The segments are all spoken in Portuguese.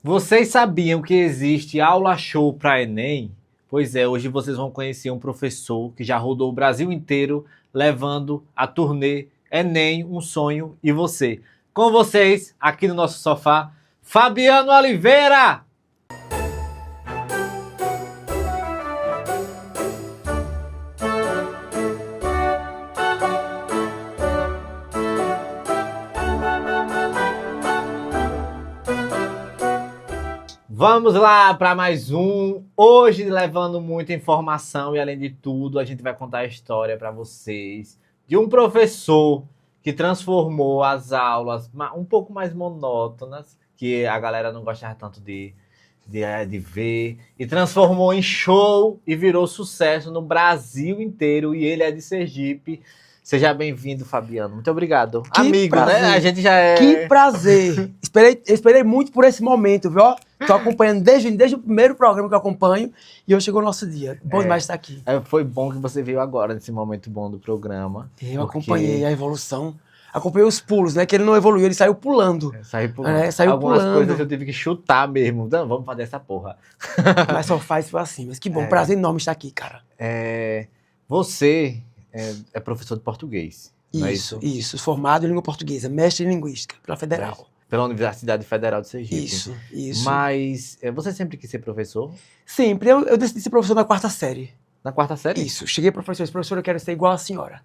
Vocês sabiam que existe aula show para Enem? Pois é, hoje vocês vão conhecer um professor que já rodou o Brasil inteiro levando a turnê Enem, um sonho e você. Com vocês, aqui no nosso sofá, Fabiano Oliveira! Vamos lá para mais um. Hoje levando muita informação e além de tudo, a gente vai contar a história para vocês de um professor que transformou as aulas um pouco mais monótonas, que a galera não gostava tanto de ver, e transformou em show e virou sucesso no Brasil inteiro. E ele é de Sergipe. Seja bem-vindo, Fabiano. Muito obrigado. Que Amigo, prazer. né? A gente já é... Que prazer. Esperei muito por esse momento, viu? Tô acompanhando desde o primeiro programa que eu acompanho e hoje chegou o nosso dia. Bom demais estar aqui. Foi bom que você veio agora, nesse momento bom do programa. Eu acompanhei a evolução. Acompanhei os pulos, né? Que ele não evoluiu, ele saiu pulando. Saiu pulando. Saiu Algumas pulando. coisas eu tive que chutar mesmo. Não, vamos fazer essa porra. Mas só faz foi assim. Mas que bom, prazer enorme estar aqui, cara. Você é professor de português. Isso. Formado em língua portuguesa, mestre em linguística, pela Federal. Pela Universidade Federal de Sergipe. Isso. Mas você sempre quis ser professor? Sempre. Eu decidi ser professor na 4ª série. Na 4ª série? Isso. Cheguei para professor, eu quero ser igual a senhora.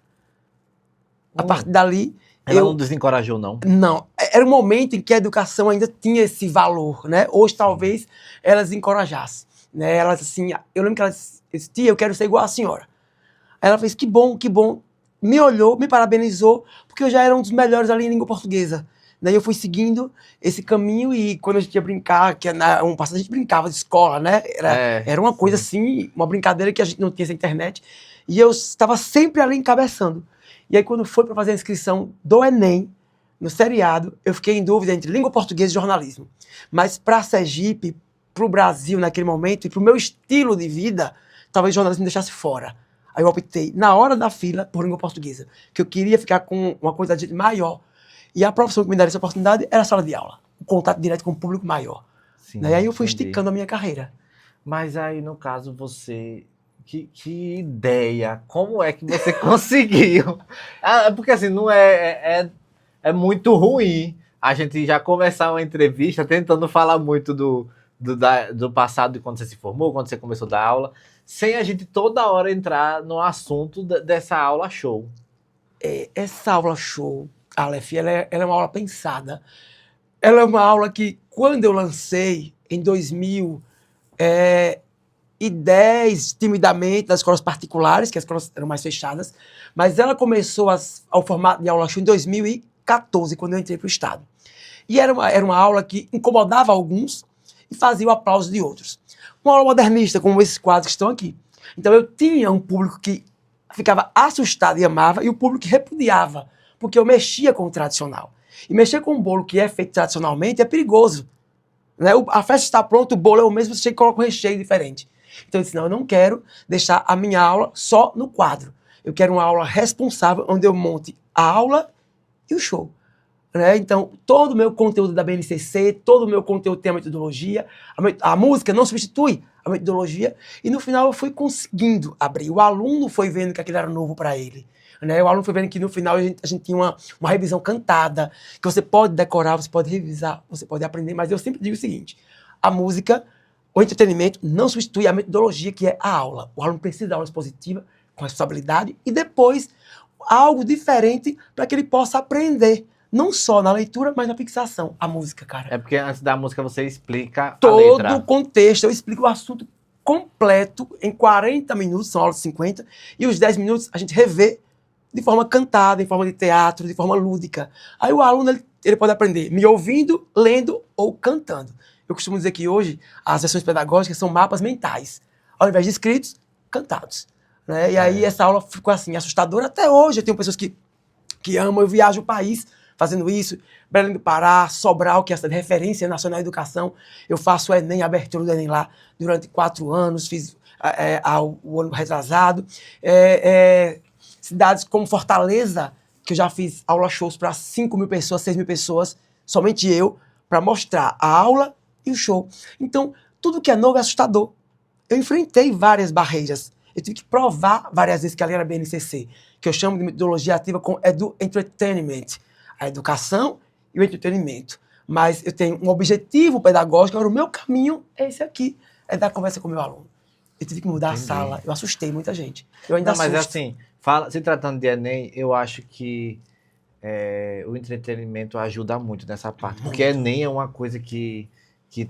A partir dali... Ela não desencorajou, não? Não. Era um momento em que a educação ainda tinha esse valor, né? Hoje, talvez, ela desencorajasse. Né? Ela, assim, eu lembro que ela disse, tia, eu quero ser igual a senhora. Aí ela fez, que bom. Me olhou, me parabenizou, porque eu já era um dos melhores ali em língua portuguesa. Daí eu fui seguindo esse caminho e quando a gente ia brincar, que um passado a gente brincava de escola, né? Era uma coisa assim, uma brincadeira que a gente não tinha essa internet. E eu estava sempre ali encabeçando. E aí quando foi para fazer a inscrição do Enem, no seriado, eu fiquei em dúvida entre língua portuguesa e jornalismo. Mas para Sergipe, para o Brasil naquele momento e para o meu estilo de vida, talvez o jornalismo me deixasse fora. Aí eu optei, na hora da fila, por língua portuguesa, que eu queria ficar com uma quantidade de gente maior. E a profissão que me daria essa oportunidade era a sala de aula, o contato direto com o público maior. Sim, E aí eu fui esticando a minha carreira. Mas aí, no caso, você... Que ideia! Como é que você conseguiu? Porque assim, não é muito ruim a gente já começar uma entrevista tentando falar muito do passado de quando você se formou, quando você começou a dar aula, sem a gente toda hora entrar no assunto dessa aula show. Essa aula show, Aleph, ela é uma aula pensada. Ela é uma aula que, quando eu lancei, em 2010, timidamente, nas escolas particulares, que as escolas eram mais fechadas, mas ela começou ao formato de aula show em 2014, quando eu entrei para o Estado. E era uma aula que incomodava alguns e fazia o aplauso de outros. Uma aula modernista, como esses quadros que estão aqui. Então eu tinha um público que ficava assustado e amava, e o público que repudiava, porque eu mexia com o tradicional. E mexer com um bolo que é feito tradicionalmente é perigoso. Né? A festa está pronta, o bolo é o mesmo, você coloca um recheio diferente. Então eu disse, não, eu não quero deixar a minha aula só no quadro. Eu quero uma aula responsável, onde eu monte a aula e o show. Né? Então, todo o meu conteúdo da BNCC, todo o meu conteúdo tem a metodologia, a música não substitui a metodologia, e no final eu fui conseguindo abrir. O aluno foi vendo que aquilo era novo para ele. Né? O aluno foi vendo que no final a gente tinha uma revisão cantada, que você pode decorar, você pode revisar, você pode aprender, mas eu sempre digo o seguinte, a música, o entretenimento não substitui a metodologia que é a aula. O aluno precisa da aula expositiva, com responsabilidade, e depois algo diferente para que ele possa aprender. Não só na leitura, mas na fixação. A música, cara. É porque antes da música você explica todo a letra. O contexto. Eu explico o assunto completo em 40 minutos, são aulas de 50, e os 10 minutos a gente revê de forma cantada, em forma de teatro, de forma lúdica. Aí o aluno ele pode aprender me ouvindo, lendo ou cantando. Eu costumo dizer que hoje as sessões pedagógicas são mapas mentais. Ao invés de escritos, cantados. Né? E aí essa aula ficou assim, assustadora. Até hoje eu tenho pessoas que amam, eu viajo o país fazendo isso, Belém do Pará, Sobral, que é essa referência nacional de educação. Eu faço o Enem, a abertura do Enem lá durante 4 anos, fiz o ano retrasado. Cidades como Fortaleza, que eu já fiz aula shows para 5.000 pessoas, 6.000 pessoas, somente eu, para mostrar a aula e o show. Então, tudo que é novo é assustador. Eu enfrentei várias barreiras. Eu tive que provar várias vezes que ali era BNCC, que eu chamo de metodologia ativa com entertainment, a educação e o entretenimento. Mas eu tenho um objetivo pedagógico, agora o meu caminho é esse aqui, é dar conversa com o meu aluno. Eu tive que mudar a sala, eu assustei muita gente. Eu ainda Não, mas assusto. assim, se tratando de Enem, eu acho que o entretenimento ajuda muito nessa parte. Porque Enem é uma coisa que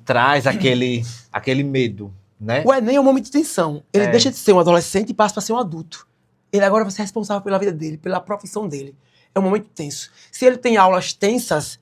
traz aquele medo, né? O Enem é um momento de tensão. Ele É. deixa de ser um adolescente e passa para ser um adulto. Ele agora vai ser responsável pela vida dele, pela profissão dele. É um momento tenso. Se ele tem aulas tensas,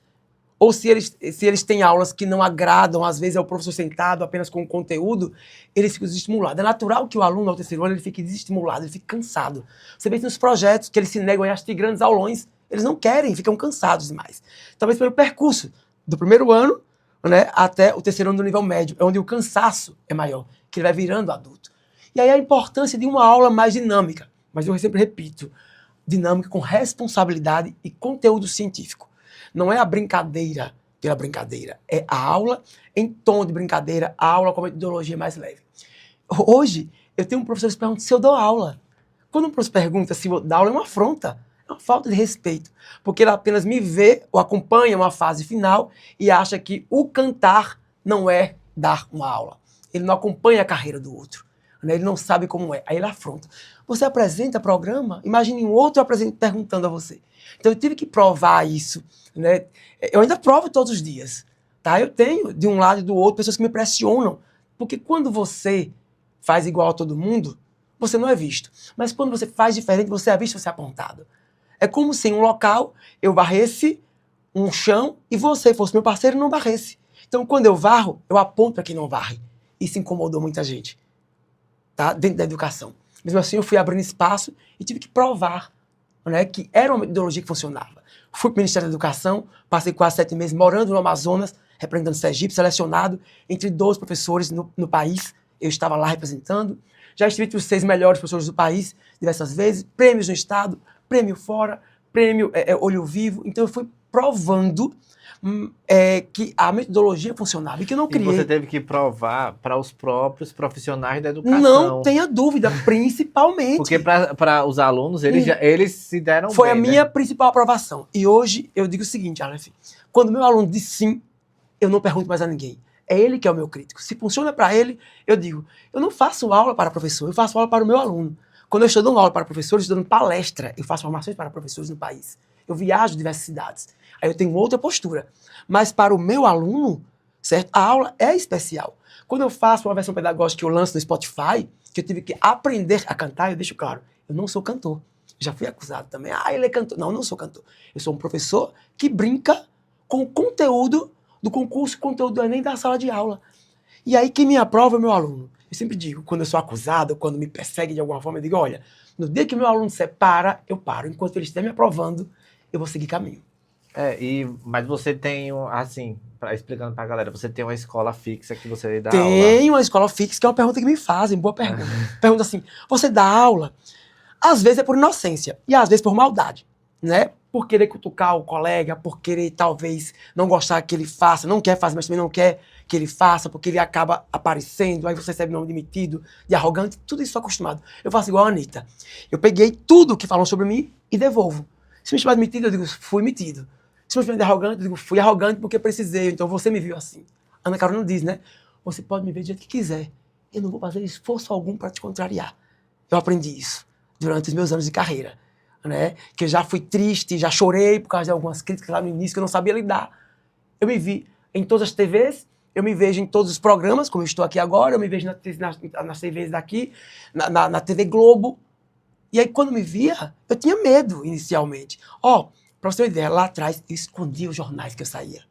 ou se eles têm aulas que não agradam, às vezes é o professor sentado apenas com o conteúdo, eles ficam desestimulados. É natural que o aluno ao terceiro ano ele fique desestimulado, ele fique cansado. Você vê isso nos projetos, que eles se negam a assistir grandes aulões, eles não querem, ficam cansados demais. Talvez pelo percurso do primeiro ano, né, até o terceiro ano do nível médio, é onde o cansaço é maior, que ele vai virando adulto. E aí a importância de uma aula mais dinâmica, mas eu sempre repito, dinâmica com responsabilidade e conteúdo científico. Não é a brincadeira pela brincadeira, é a aula em tom de brincadeira, a aula com a metodologia mais leve. Hoje, eu tenho um professor que se pergunta se eu dou aula. Quando um professor pergunta se eu dou aula, é uma afronta, é uma falta de respeito, porque ele apenas me vê ou acompanha uma fase final e acha que o cantar não é dar uma aula. Ele não acompanha a carreira do outro, né? Ele não sabe como é, aí ele afronta. Você apresenta programa, imagine um outro perguntando a você. Então eu tive que provar isso, né? Eu ainda provo todos os dias, tá? Eu tenho, de um lado e do outro, pessoas que me pressionam, porque quando você faz igual a todo mundo, você não é visto. Mas quando você faz diferente, você é visto, você é apontado. É como se em um local eu varresse um chão e você fosse meu parceiro e não varresse. Então quando eu varro, eu aponto para quem não varre. Isso incomodou muita gente, tá? Dentro da educação. Mesmo assim, eu fui abrindo espaço e tive que provar, né, que era uma metodologia que funcionava. Fui para o Ministério da Educação, passei quase 7 meses morando no Amazonas, representando Sergipe, selecionado entre 12 professores no país. Eu estava lá representando. Já estive entre os 6 melhores professores do país diversas vezes, prêmios no estado, prêmio fora, prêmio Olho Vivo. Então eu fui provando que a metodologia funcionava e que eu não criei. E você teve que provar para os próprios profissionais da educação. Não tenha dúvida, principalmente. Porque para os alunos, eles se deram Foi bem, a minha né? principal aprovação. E hoje eu digo o seguinte, Aleph, quando meu aluno diz sim, eu não pergunto mais a ninguém. É ele que é o meu crítico. Se funciona para ele, eu digo, eu não faço aula para professor, eu faço aula para o meu aluno. Quando eu estou dando aula para professores, estou dando palestra, eu faço formações para professores no país. Eu viajo em diversas cidades. Aí eu tenho outra postura. Mas para o meu aluno, certo? A aula é especial. Quando eu faço uma versão pedagógica que eu lanço no Spotify, que eu tive que aprender a cantar, eu deixo claro, eu não sou cantor. Já fui acusado também. Ele é cantor. Não, eu não sou cantor. Eu sou um professor que brinca com o conteúdo do concurso, conteúdo do Enem da sala de aula. E aí quem me aprova é o meu aluno. Eu sempre digo, quando eu sou acusado, quando me persegue de alguma forma, eu digo, olha, no dia que o meu aluno separa, eu paro. Enquanto ele estiver me aprovando, eu vou seguir caminho. Mas você tem, assim, explicando pra galera, você tem uma escola fixa que você dá aula? Tem uma escola fixa, que é uma pergunta que me fazem, boa pergunta. Pergunta assim, você dá aula? Às vezes é por inocência, e às vezes por maldade, né? Por querer cutucar o colega, por querer talvez não gostar que ele faça, não quer fazer, mas também não quer que ele faça, porque ele acaba aparecendo, aí você recebe nome de metido, de arrogante, tudo isso acostumado. Eu faço igual a Anitta. Eu peguei tudo que falam sobre mim e devolvo. Se me chamar de metido, eu digo, fui metido. Se me chamar de arrogante, eu digo, fui arrogante porque precisei, então você me viu assim. Ana Carolina diz, né? Você pode me ver do jeito que quiser. Eu não vou fazer esforço algum para te contrariar. Eu aprendi isso durante os meus anos de carreira, né? Que eu já fui triste, já chorei por causa de algumas críticas lá no início que eu não sabia lidar. Eu me vi em todas as TVs, eu me vejo em todos os programas, como eu estou aqui agora, eu me vejo nas TVs daqui, na TV Globo. E aí, quando me via, eu tinha medo inicialmente. Pra você ter uma ideia, lá atrás, eu escondia os jornais que eu saía,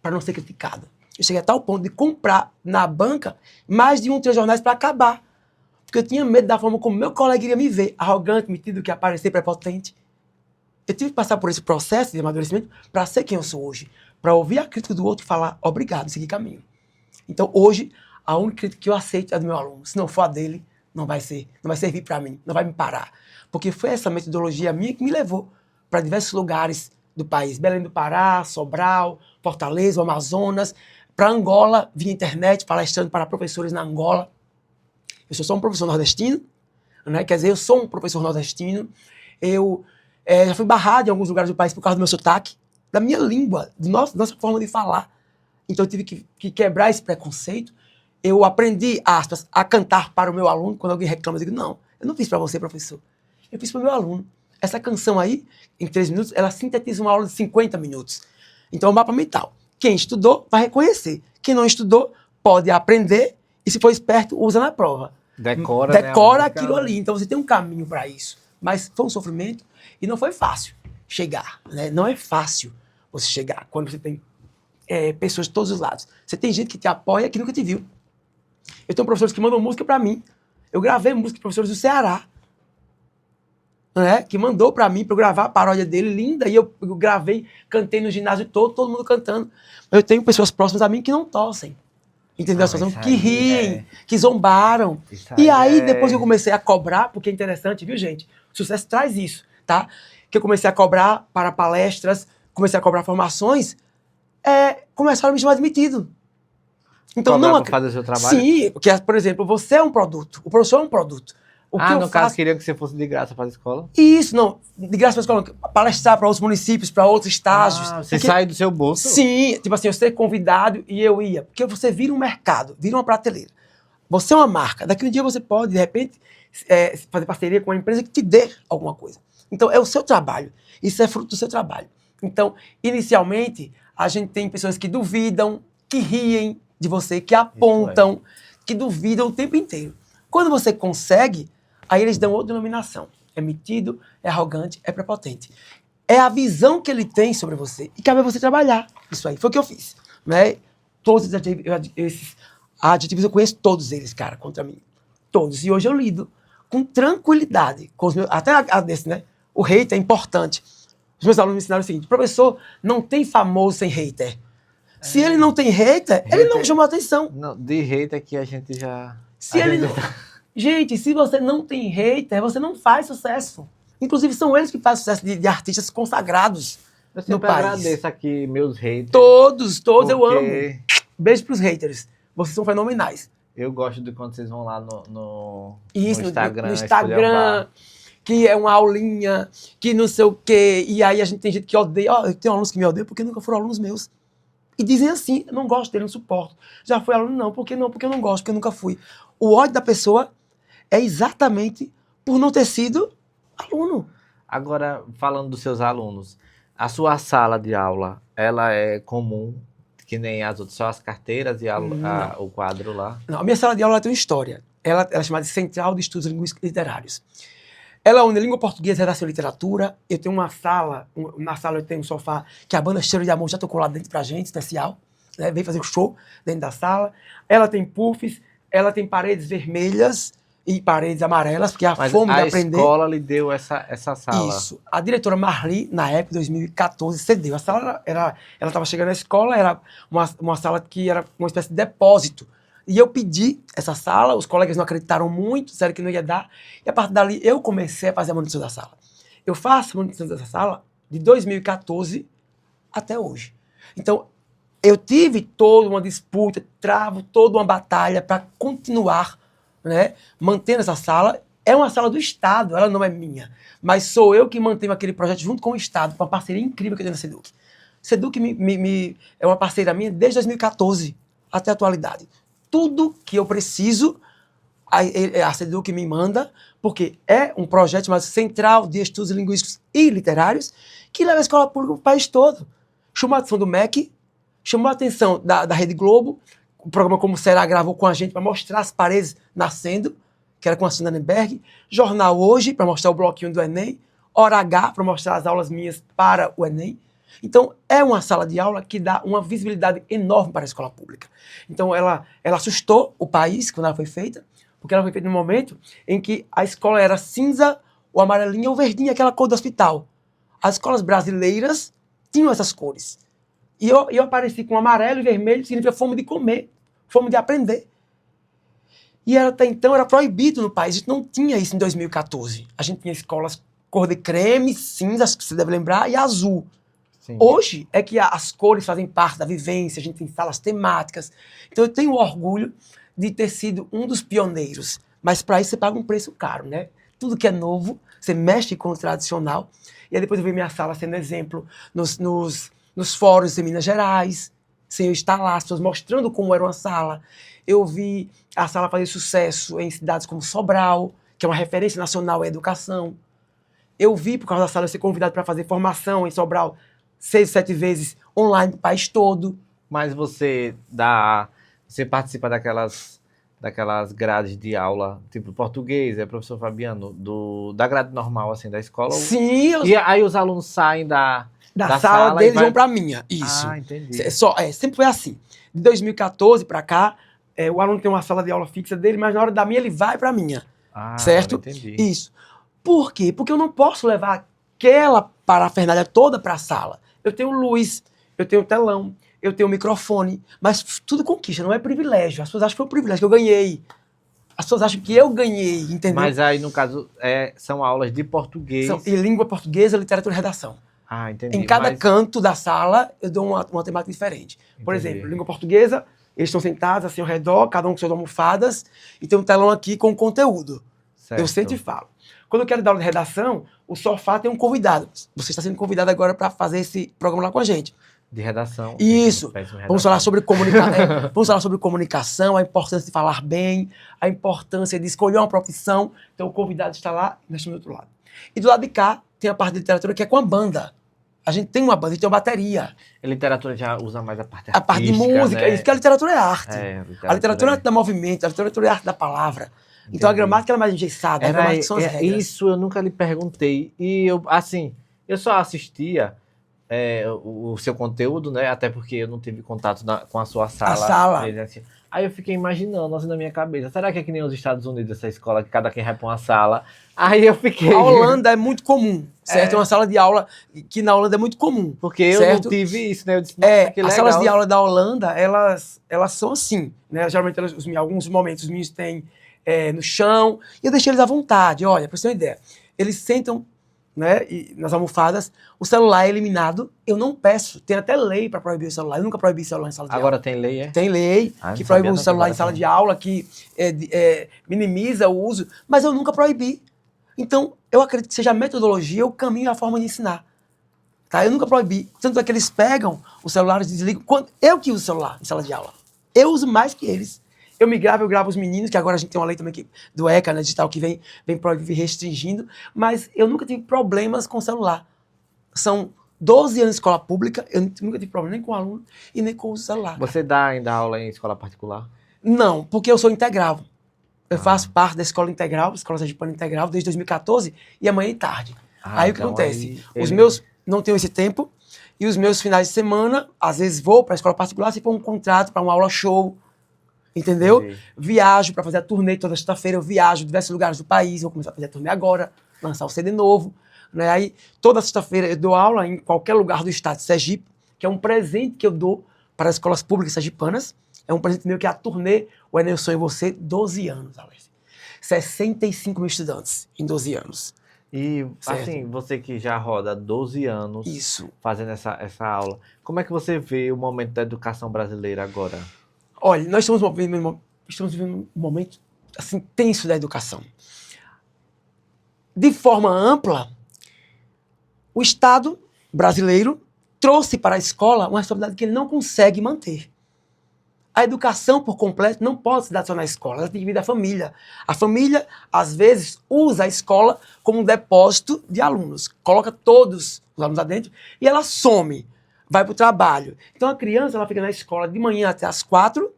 para não ser criticado. Eu cheguei a tal ponto de comprar na banca mais de 3 jornais para acabar. Porque eu tinha medo da forma como meu colega iria me ver, arrogante, metido, que ia parecer prepotente. Eu tive que passar por esse processo de amadurecimento para ser quem eu sou hoje. Para ouvir a crítica do outro e falar, obrigado, seguir caminho. Então, hoje, a única crítica que eu aceito é a do meu aluno. Se não for a dele, não vai servir para mim, não vai me parar. Porque foi essa metodologia minha que me levou para diversos lugares do país. Belém do Pará, Sobral, Fortaleza, Amazonas, para Angola, via internet, palestrando para professores na Angola. Eu sou só um professor nordestino, né? Quer dizer, eu sou um professor nordestino. Eu já fui barrado em alguns lugares do país por causa do meu sotaque, da minha língua, da nossa forma de falar. Então eu tive que quebrar esse preconceito. Eu aprendi, aspas, a cantar para o meu aluno. Quando alguém reclama, eu digo, não, eu não fiz para você, professor. Eu fiz para o meu aluno. Essa canção aí, em 3 minutos, ela sintetiza uma aula de 50 minutos. Então é um mapa mental. Quem estudou vai reconhecer. Quem não estudou pode aprender e, se for esperto, usa na prova. Decora, Decora né, aquilo ali. Então você tem um caminho para isso. Mas foi um sofrimento e não foi fácil chegar. Né? Não é fácil você chegar quando você tem pessoas de todos os lados. Você tem gente que te apoia que nunca te viu. Eu tenho professores que mandam música para mim. Eu gravei música de professores do Ceará, né, que mandou para mim, para eu gravar a paródia dele, linda, e eu gravei, cantei no ginásio todo mundo cantando. Eu tenho pessoas próximas a mim que não torcem, entendeu? Que riem, que zombaram. E aí, depois que eu comecei a cobrar, porque é interessante, viu, gente? O sucesso traz isso, tá? Que eu comecei a cobrar para palestras, comecei a cobrar formações, começaram a me chamar de metido. Então, não para fazer o seu trabalho? Sim, porque, por exemplo, você é um produto, o professor é um produto. No caso, queria que você fosse de graça para a escola? Isso, não. De graça para a escola. Palestrar para outros municípios, para outros estágios. Você sai do seu bolso? Sim. Tipo assim, eu ser convidado e eu ia. Porque você vira um mercado, vira uma prateleira. Você é uma marca. Daqui um dia você pode, de repente, fazer parceria com uma empresa que te dê alguma coisa. Então, é o seu trabalho. Isso é fruto do seu trabalho. Então, inicialmente, a gente tem pessoas que duvidam, que riem de você, que apontam, que duvidam o tempo inteiro. Quando você consegue, aí eles dão outra denominação. É metido, é arrogante, é prepotente. É a visão que ele tem sobre você. E cabe a você trabalhar. Isso aí foi o que eu fiz. Né? Todos esses adjetivos eu conheço todos eles, cara, contra mim. Todos. E hoje eu lido com tranquilidade. Com os meus, até desse, né? O hater é importante. Os meus alunos me ensinaram o seguinte: professor, não tem famoso sem hater. Se ele não tem hater, ele não chamou atenção. Não, de hater que a gente já... Gente, se você não tem hater, você não faz sucesso. Inclusive, são eles que fazem sucesso de artistas consagrados no país. Eu agradeço aqui meus haters. Todos, eu amo. Beijo pros haters. Vocês são fenomenais. Eu gosto de quando vocês vão lá no Instagram. No Instagram, que é uma aulinha, que não sei o quê. E aí a gente tem gente que odeia. Eu tenho alunos que me odeiam porque nunca foram alunos meus. E dizem assim, eu não gosto dele, não suporto. Já fui aluno? Não, porque eu não gosto, porque eu nunca fui. O ódio da pessoa é exatamente por não ter sido aluno. Agora, falando dos seus alunos, a sua sala de aula, ela é comum, que nem as outras, só as carteiras e o quadro lá? Não, a minha sala de aula tem uma história. Ela é chamada de Central de Estudos Linguísticos e Literários. Ela une língua portuguesa, redação e literatura. Eu tenho uma sala, na sala eu tenho um sofá que a banda Cheiro de Amor já tocou lá dentro pra gente, especial. Né? Veio fazer um show dentro da sala. Ela tem puffs, ela tem paredes vermelhas e paredes amarelas, porque a fome de aprender... a escola lhe deu essa sala? Isso. A diretora Marli, na época, 2014, cedeu. A sala, ela estava chegando na escola, era uma sala que era uma espécie de depósito. E eu pedi essa sala, os colegas não acreditaram muito, disseram que não ia dar. E a partir dali, eu comecei a fazer a manutenção da sala. Eu faço a manutenção dessa sala de 2014 até hoje. Então, eu tive toda uma disputa, travo toda uma batalha para continuar, né, mantendo essa sala. É uma sala do Estado, ela não é minha. Mas sou eu que mantenho aquele projeto junto com o Estado, com uma parceria incrível que eu tenho na SEDUC. SEDUC é uma parceira minha desde 2014 até a atualidade. Tudo que eu preciso, a SEDUC me manda, porque é um projeto chamado Central de Estudos Linguísticos e Literários, que leva a escola pública para o país todo. Chamou a atenção do MEC, chamou a atenção da Rede Globo, o programa Como Será gravou com a gente para mostrar as paredes nascendo, que era com a Sandra Nenberg, Jornal Hoje, para mostrar o bloquinho do Enem, Hora H, para mostrar as aulas minhas para o Enem. Então, é uma sala de aula que dá uma visibilidade enorme para a escola pública. Então, ela assustou o país quando ela foi feita, porque ela foi feita num momento em que a escola era cinza, ou amarelinha, ou verdinha, aquela cor do hospital. As escolas brasileiras tinham essas cores. E eu apareci com amarelo e vermelho, que significa fome de comer, fome de aprender. E até então era proibido no país, a gente não tinha isso em 2014. A gente tinha escolas cor de creme, cinza, acho que você deve lembrar, e azul. Sim. Hoje é que as cores fazem parte da vivência, a gente tem salas temáticas. Então eu tenho orgulho de ter sido um dos pioneiros. Mas para isso você paga um preço caro, né? Tudo que é novo, você mexe com o tradicional. E aí depois eu vi minha sala sendo exemplo nos fóruns em Minas Gerais, sem eu estar lá, as pessoas mostrando como era uma sala. Eu vi a sala fazer sucesso em cidades como Sobral, que é uma referência nacional em educação. Eu vi, por causa da sala, eu ser convidado para fazer formação em Sobral 6, 7 vezes online no país todo. Mas você participa daquelas grades de aula, tipo português, professor Fabiano, da grade normal, assim, da escola? Sim, E aí os alunos saem da sala deles e vai... vão para a minha. Isso. Ah, entendi. Sempre foi assim. De 2014 para cá, o aluno tem uma sala de aula fixa dele, mas na hora da minha ele vai para a minha. Ah, certo? agora entendi. Isso. Por quê? Porque eu não posso levar aquela parafernália toda para a sala. Eu tenho luz, eu tenho telão, eu tenho microfone, mas tudo conquista, não é privilégio. As pessoas acham que foi um privilégio que eu ganhei. As pessoas acham que eu ganhei, entendeu? Mas aí, no caso, são aulas de português. E língua portuguesa, literatura e redação. Ah, entendi. Em cada canto da sala, eu dou uma temática diferente. Por Entendi. exemplo, língua portuguesa, eles estão sentados assim ao redor, cada um com suas almofadas, e tem um telão aqui com conteúdo. Certo. Eu sempre falo. Quando eu quero dar aula de redação, o sofá tem um convidado. Você está sendo convidado agora para fazer esse programa lá com a gente. De redação. Isso. Vamos falar sobre vamos falar sobre comunicação, a importância de falar bem, a importância de escolher uma profissão. Então o convidado está lá, nós estamos do outro lado. E do lado de cá tem a parte de literatura que é com a banda. A gente tem uma banda, a gente tem uma bateria. A literatura já usa mais a parte artística, a parte de música, né? Isso que a literatura é arte. A literatura é arte da movimento, a literatura é arte da palavra. Entendi. Então a gramática é mais engessada, a gramática são as regras. Isso eu nunca lhe perguntei. E eu só assistia o seu conteúdo, né? Até porque eu não tive contato com a sua sala. A sala. Aí eu fiquei imaginando, assim, na minha cabeça, será que é que nem os Estados Unidos, essa escola, que cada quem vai pra uma sala? Aí eu fiquei... A Holanda é muito comum, certo? É uma sala de aula que na Holanda é muito comum. Porque eu certo? não tive isso, né? Eu disse, nossa, que legal. As salas de aula da Holanda, elas são assim, né? Geralmente, em alguns momentos, os meninos têm no chão, e eu deixei eles à vontade. Olha, pra você ter uma ideia, eles sentam, né, nas almofadas, o celular é eliminado, eu não peço, tem até lei para proibir o celular, eu nunca proibi celular em sala de aula. Agora tem lei, é? Tem lei que proíbe o celular em sala de aula, que minimiza o uso, mas eu nunca proibi. Então, eu acredito que seja a metodologia, o caminho e a forma de ensinar. Tá? Eu nunca proibi. Tanto é que eles pegam os celulares e desligam. Eu que uso o celular em sala de aula. Eu uso mais que eles. Eu gravo os meninos, que agora a gente tem uma lei também do ECA, né, digital, que vem proibir, restringindo, mas eu nunca tive problemas com o celular. São 12 anos de escola pública, eu nunca tive problema nem com o aluno e nem com o celular. Você dá ainda aula em escola particular? Não, porque eu sou integral. Eu faço parte da escola integral, Escola Sergipana Integral, desde 2014, e amanhã e tarde. Aí o que acontece? Os meus não tenho esse tempo, e os meus finais de semana, às vezes vou para a escola particular, se for um contrato para uma aula show, entendeu? Entendi. Viajo para fazer a turnê toda sexta-feira, eu viajo em diversos lugares do país, vou começar a fazer a turnê agora, lançar o CD novo, né? Aí toda sexta-feira eu dou aula em qualquer lugar do estado de Sergipe, que é um presente que eu dou para as escolas públicas sergipanas, é um presente meu que é a turnê O Enem Sonho em Você, 12 anos, Alex. 65 mil estudantes em 12 anos. E, certo? Assim, você que já roda 12 anos fazendo essa aula, como é que você vê o momento da educação brasileira agora? Olha, nós estamos vivendo um momento assim, tenso da educação. De forma ampla, o Estado brasileiro trouxe para a escola uma responsabilidade que ele não consegue manter. A educação por completo não pode se dar só na escola, ela tem que vir da família. A família, às vezes, usa a escola como um depósito de alunos. Coloca todos os alunos lá dentro e ela some, vai para o trabalho. Então a criança ela fica na escola de manhã até as 4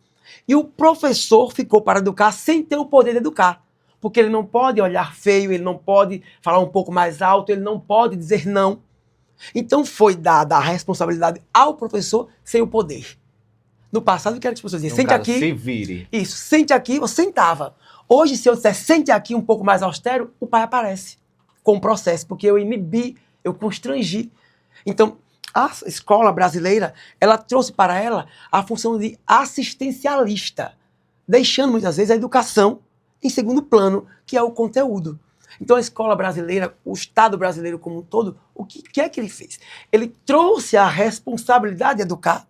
e o professor ficou para educar sem ter o poder de educar. Porque ele não pode olhar feio, ele não pode falar um pouco mais alto, ele não pode dizer não. Então foi dada a responsabilidade ao professor sem o poder. No passado, o que era que as pessoas diziam? Sente aqui. Se vire. Isso, sente aqui, você sentava. Hoje, se eu disser sente aqui um pouco mais austero, o pai aparece com o processo, porque eu inibi, eu constrangi. Então, a escola brasileira, ela trouxe para ela a função de assistencialista, deixando muitas vezes a educação em segundo plano, que é o conteúdo. Então a escola brasileira, o Estado brasileiro como um todo, o que é que ele fez? Ele trouxe a responsabilidade de educar.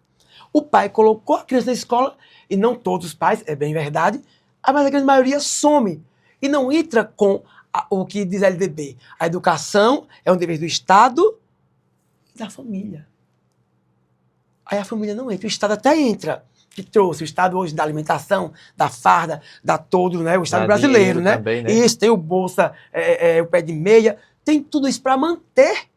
O pai colocou a criança na escola, e não todos os pais, é bem verdade, mas a grande maioria some e não entra com o que diz a LDB. A educação é um dever do Estado e da família. Aí a família não entra, o Estado até entra, que trouxe o Estado hoje da alimentação, da farda, da todo, né? O Estado brasileiro, né? Também, né? Isso, tem o Bolsa, o pé de meia, tem tudo isso para manter.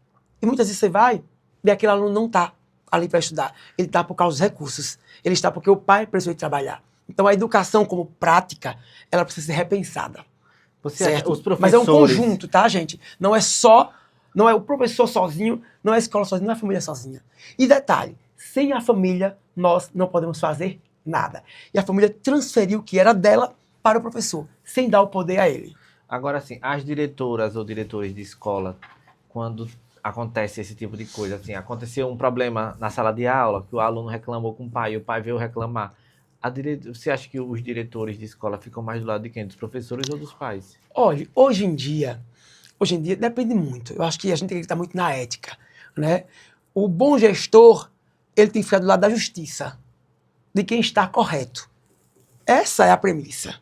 E muitas vezes você vai e aquele aluno não está ali para estudar. Ele está por causa dos recursos. Ele está porque o pai precisou de trabalhar. Então a educação como prática, ela precisa ser repensada. Certo? Os professores... Mas é um conjunto, tá, gente? Não é o professor sozinho, não é a escola sozinha, não é a família sozinha. E detalhe, sem a família, nós não podemos fazer nada. E a família transferiu o que era dela para o professor, sem dar o poder a ele. Agora, assim, as diretoras ou diretores de escola, quando acontece esse tipo de coisa, assim, aconteceu um problema na sala de aula, que o aluno reclamou com o pai veio reclamar. Você acha que os diretores de escola ficam mais do lado de quem? Dos professores ou dos pais? Olha, hoje em dia depende muito. Eu acho que a gente tem que estar muito na ética, né? O bom gestor, ele tem que ficar do lado da justiça, de quem está correto. Essa é a premissa,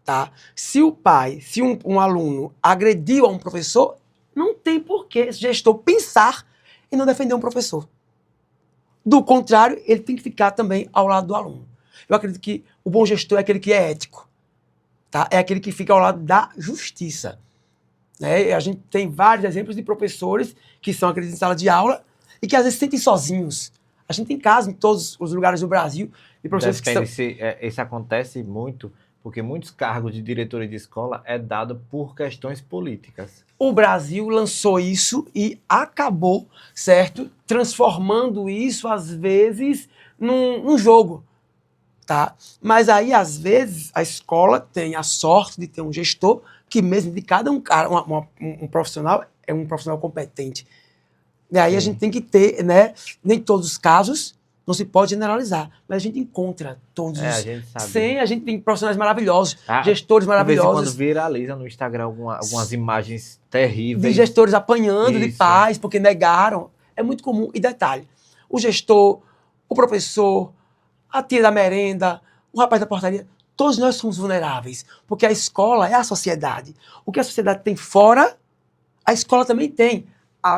tá? Se o pai, se um aluno agrediu a um professor, não tem por que esse gestor pensar em não defender um professor. Do contrário, ele tem que ficar também ao lado do aluno. Eu acredito que o bom gestor é aquele que é ético, tá? É aquele que fica ao lado da justiça. Né? A gente tem vários exemplos de professores que são agredidos em sala de aula e que às vezes se sentem sozinhos. A gente tem casos em todos os lugares do Brasil de professores que são... Isso acontece muito, porque muitos cargos de diretores de escola é dado por questões políticas. O Brasil lançou isso e acabou, certo? Transformando isso, às vezes, num jogo. Tá? Mas aí, às vezes, a escola tem a sorte de ter um gestor que, mesmo de cada um cara, um profissional, é um profissional competente. E aí a gente tem que ter, né? Nem todos os casos, não se pode generalizar, mas a gente encontra todos. A gente sabe. Sim, a gente tem profissionais maravilhosos, gestores maravilhosos. De vez em quando viraliza no Instagram algumas imagens terríveis. De gestores apanhando de pais porque negaram. É muito comum. E detalhe, o gestor, o professor, a tia da merenda, o rapaz da portaria, todos nós somos vulneráveis, porque a escola é a sociedade. O que a sociedade tem fora, a escola também tem.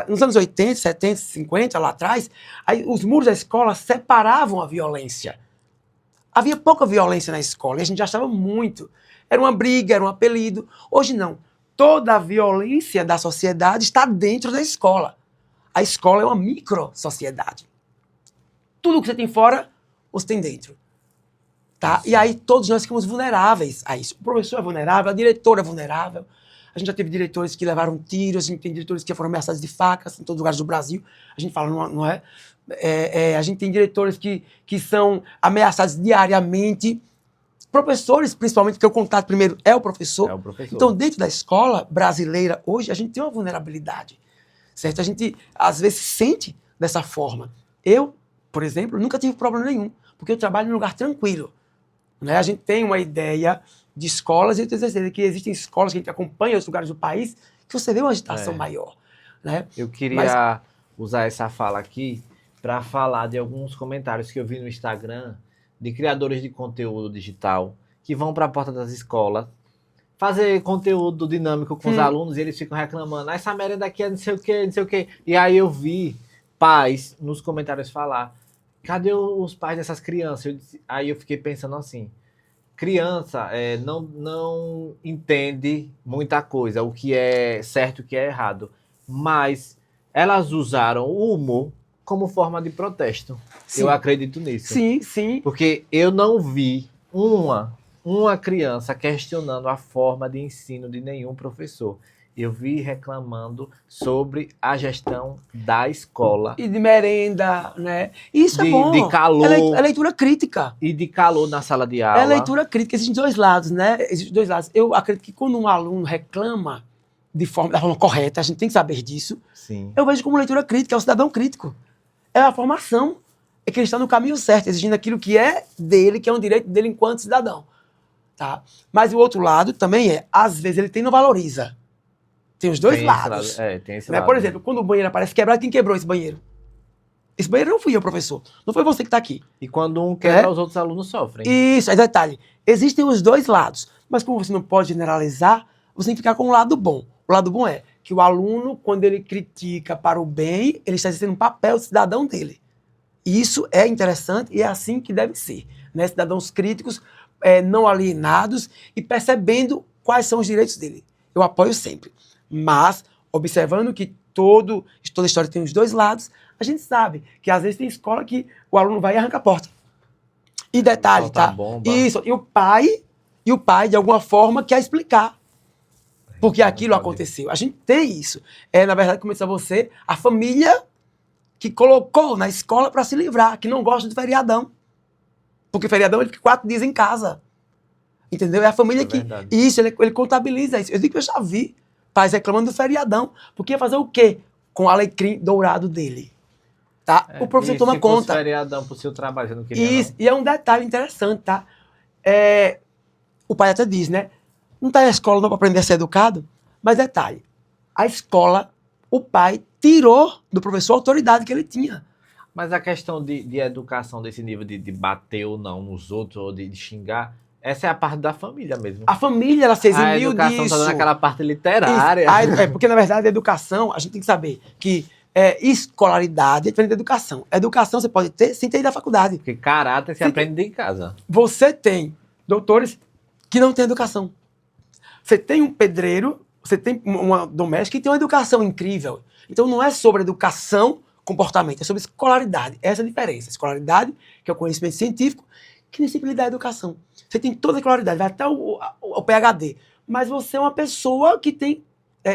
Nos anos 80, 70, 50, lá atrás, os muros da escola separavam a violência. Havia pouca violência na escola e a gente achava muito. Era uma briga, era um apelido. Hoje não. Toda a violência da sociedade está dentro da escola. A escola é uma micro-sociedade. Tudo que você tem fora, você tem dentro. Tá? E aí todos nós ficamos vulneráveis a isso. O professor é vulnerável, a diretora é vulnerável. A gente já teve diretores que levaram tiros, a gente tem diretores que foram ameaçados de facas em todos os lugares do Brasil. A gente fala, não é? A gente tem diretores que são ameaçados diariamente. Professores, principalmente, porque o contato primeiro é o professor. Então, dentro da escola brasileira, hoje, a gente tem uma vulnerabilidade. Certo? A gente, às vezes, sente dessa forma. Eu, por exemplo, nunca tive problema nenhum, porque eu trabalho num lugar tranquilo. Né? A gente tem uma ideia de escolas, e eu tenho certeza que existem escolas que a gente acompanha em outros lugares do país, que você vê uma agitação maior. Né? Eu queria usar essa fala aqui para falar de alguns comentários que eu vi no Instagram de criadores de conteúdo digital que vão para a porta das escolas fazer conteúdo dinâmico com os alunos e eles ficam reclamando, essa merenda aqui é não sei o que, não sei o que. E aí eu vi pais nos comentários falar, cadê os pais dessas crianças? Aí eu fiquei pensando assim, criança não entende muita coisa, o que é certo e o que é errado, mas elas usaram o humor como forma de protesto. Sim. Eu acredito nisso. Sim, sim. Porque eu não vi uma criança questionando a forma de ensino de nenhum professor. Eu vi reclamando sobre a gestão da escola. E de merenda, né? Isso é bom. De calor. É leitura crítica. E de calor na sala de aula. É leitura crítica. Existem dois lados, né? Existem dois lados. Eu acredito que quando um aluno reclama da forma correta, a gente tem que saber disso. Sim. Eu vejo como leitura crítica, é o cidadão crítico. É a formação. É que ele está no caminho certo, exigindo aquilo que é dele, que é um direito dele enquanto cidadão. Tá? Mas o outro lado também às vezes ele não valoriza. Tem os dois Tem esse lados. lado, tem esse Né? lado. Por exemplo, quando o banheiro aparece quebrado, quem quebrou esse banheiro? Esse banheiro não fui eu, professor. Não foi você que está aqui. E quando um quebra, É? os outros alunos sofrem. Isso, aí detalhe. Existem os dois lados. Mas como você não pode generalizar, você tem que ficar com o lado bom. O lado bom é que o aluno, quando ele critica para o bem, ele está exercendo um papel de cidadão dele. E isso é interessante e é assim que deve ser. Né? Cidadãos críticos, não alienados e percebendo quais são os direitos dele. Eu apoio sempre. Mas, observando que toda história tem os dois lados, a gente sabe que às vezes tem escola que o aluno vai e arranca a porta. E detalhe, Solta a tá? bomba. Isso. E o pai, de alguma forma, quer explicar. Porque aquilo aconteceu. A gente tem isso. Na verdade, como eu disse a você, a família que colocou na escola para se livrar, que não gosta do feriadão. Porque o feriadão ele fica 4 dias em casa. Entendeu? É a família que... verdade. Isso, ele contabiliza isso. Eu digo que eu já vi pais reclamando do feriadão. Porque ia fazer o quê com o alecrim dourado dele? Tá? O professor toma se conta. Fosse feriadão pro seu trabalho, você não queria, Isso, não? e é um detalhe interessante, tá? O pai até diz, né? Não tá na escola não para aprender a ser educado, mas detalhe, a escola, o pai tirou do professor a autoridade que ele tinha. Mas a questão de educação desse nível de bater ou não nos outros, ou de xingar, essa é a parte da família mesmo. A família, ela se A eximiu educação disso. tá dando aquela parte literária. Porque, na verdade, a educação, a gente tem que saber que escolaridade é diferente da educação. A educação você pode ter sem ter ido à faculdade. Porque caráter se aprende dentro de casa. Você tem doutores que não têm educação. Você tem um pedreiro, você tem uma doméstica que tem uma educação incrível. Então não é sobre educação, comportamento, é sobre escolaridade. Essa é a diferença. Escolaridade, que é o conhecimento científico, que nem sempre lhe dá educação. Você tem toda a escolaridade, vai até o PhD. Mas você é uma pessoa que tem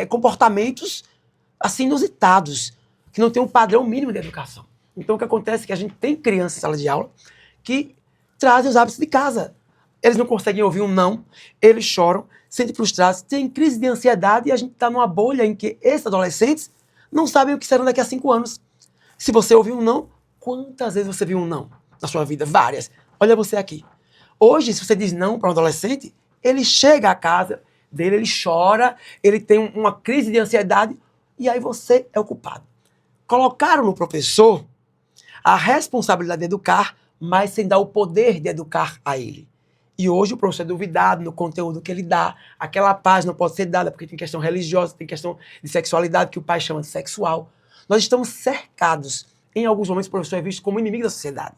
comportamentos assim inusitados, que não tem um padrão mínimo de educação. Então o que acontece é que a gente tem crianças em sala de aula que trazem os hábitos de casa. Eles não conseguem ouvir um não, eles choram, sentem frustrados, têm crise de ansiedade e a gente está numa bolha em que esses adolescentes não sabem o que serão daqui a 5 anos. Se você ouviu um não, quantas vezes você viu um não na sua vida? Várias. Olha você aqui. Hoje, se você diz não para um adolescente, ele chega à casa dele, ele chora, ele tem uma crise de ansiedade e aí você é o culpado. Colocaram no professor a responsabilidade de educar, mas sem dar o poder de educar a ele. E hoje o professor é duvidado no conteúdo que ele dá. Aquela página não pode ser dada porque tem questão religiosa, tem questão de sexualidade, que o pai chama de sexual. Nós estamos cercados. Em alguns momentos o professor é visto como inimigo da sociedade.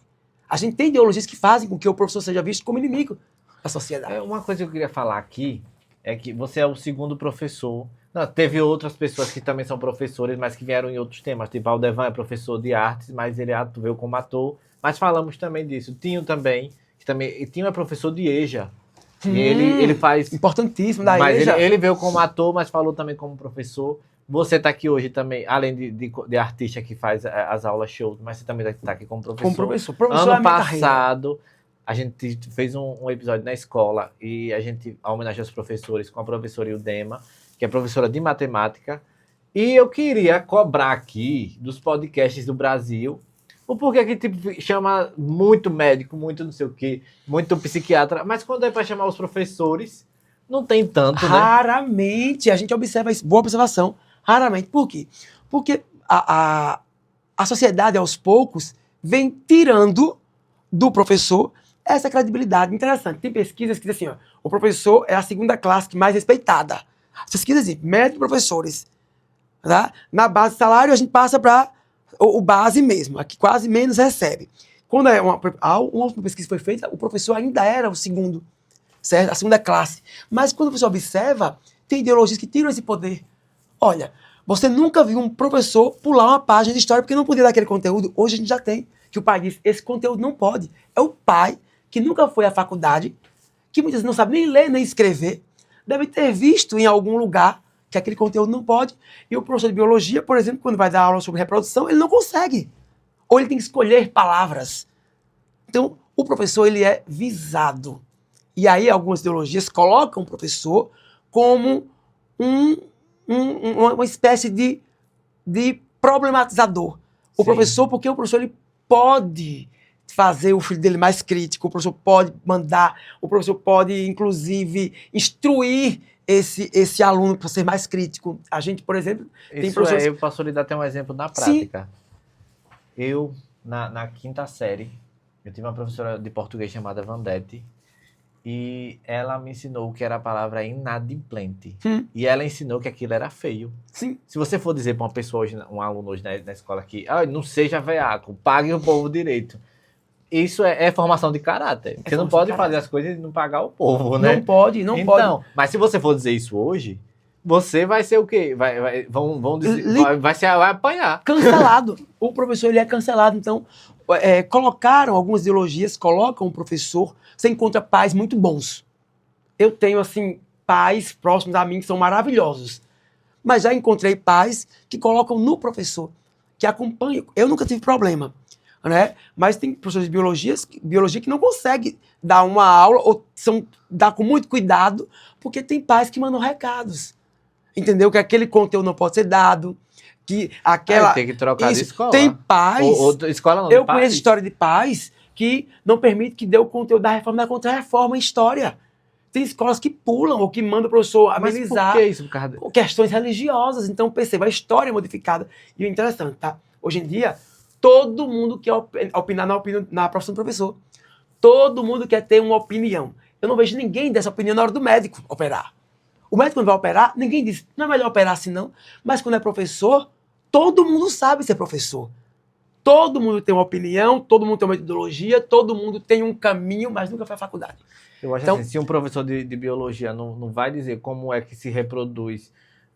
A gente tem ideologias que fazem com que o professor seja visto como inimigo da sociedade. Uma coisa que eu queria falar aqui é que você é o segundo professor. Não, teve outras pessoas que também são professores, mas que vieram em outros temas. Tipo, Aldevan é professor de artes, mas ele veio como ator. Mas falamos também disso. Tinho também... Tinha um professor de EJA. E ele faz... Importantíssimo da mas EJA. ele veio como ator, mas falou também como professor. Você está aqui hoje também, além de artista que faz as aulas show, mas você também está aqui como professor. Como professor. Professor Ano passado, a gente fez um episódio na escola e a gente homenageou os professores com a professora Ildema, que é professora de matemática. E eu queria cobrar aqui dos podcasts do Brasil o porquê que tipo, chama muito médico, muito não sei o quê, muito psiquiatra, mas quando é para chamar os professores, não tem tanto, né? Raramente, a gente observa isso. Boa observação. Raramente. Por quê? Porque a sociedade, aos poucos, vem tirando do professor essa credibilidade. Interessante. Tem pesquisas que dizem assim, ó, o professor é a segunda classe que mais respeitada. As pesquisas dizem, médicos e professores. Tá? Na base de salário, a gente passa para o base mesmo, a que quase menos recebe. Quando uma última pesquisa foi feita, o professor ainda era o segundo, certo? A segunda classe. Mas quando você observa, tem ideologias que tiram esse poder. Olha, você nunca viu um professor pular uma página de história porque não podia dar aquele conteúdo. Hoje a gente já tem, que o pai diz, esse conteúdo não pode. É o pai que nunca foi à faculdade, que muitas vezes não sabe nem ler nem escrever, deve ter visto em algum lugar que aquele conteúdo não pode. E o professor de biologia, por exemplo, quando vai dar aula sobre reprodução, ele não consegue. Ou ele tem que escolher palavras. Então, o professor ele é visado. E aí algumas ideologias colocam o professor como uma espécie de problematizador. O professor, porque o professor ele pode fazer o filho dele mais crítico, o professor pode mandar, o professor pode, inclusive, instruir esse aluno para ser mais crítico. A gente, por exemplo, tem professores... Eu posso lhe dar até um exemplo na prática. Eu, na quinta série, eu tive uma professora de português chamada Vandete, e ela me ensinou o que era a palavra inadimplente. E ela ensinou que aquilo era feio. Sim. Se você for dizer para uma pessoa hoje, um aluno hoje na escola que não seja veaco, pague o povo direito. Isso é formação de caráter. Você não pode fazer as coisas e não pagar o povo, né? Não pode. Então, mas se você for dizer isso hoje, você vai ser o quê? Vai apanhar. Cancelado. O professor, ele é cancelado. Então, colocaram algumas ideologias, colocam o professor, você encontra pais muito bons. Eu tenho, assim, pais próximos a mim que são maravilhosos. Mas já encontrei pais que colocam no professor, que acompanham. Eu nunca tive problema, né? Mas tem professores de biologia que não conseguem dar uma aula, ou dar com muito cuidado, porque tem pais que mandam recados. Entendeu? Que aquele conteúdo não pode ser dado, que aquela... tem que trocar de escola. Tem pais... escola não, eu conheço história de pais que não permitem que dê o conteúdo da reforma da contra-reforma em história. Tem escolas que pulam ou que mandam o professor amenizar. Mas por que isso? Por questões religiosas. Então, perceba, a história é modificada. E o interessante, tá? Hoje em dia, todo mundo quer opinar na profissão do professor. Todo mundo quer ter uma opinião. Eu não vejo ninguém dessa opinião na hora do médico operar. O médico, quando vai operar, ninguém diz, não é melhor operar assim não. Mas quando é professor, todo mundo sabe ser professor. Todo mundo tem uma opinião, todo mundo tem uma metodologia, todo mundo tem um caminho, mas nunca faz faculdade. Eu acho assim, se um professor de biologia não vai dizer como é que se reproduz,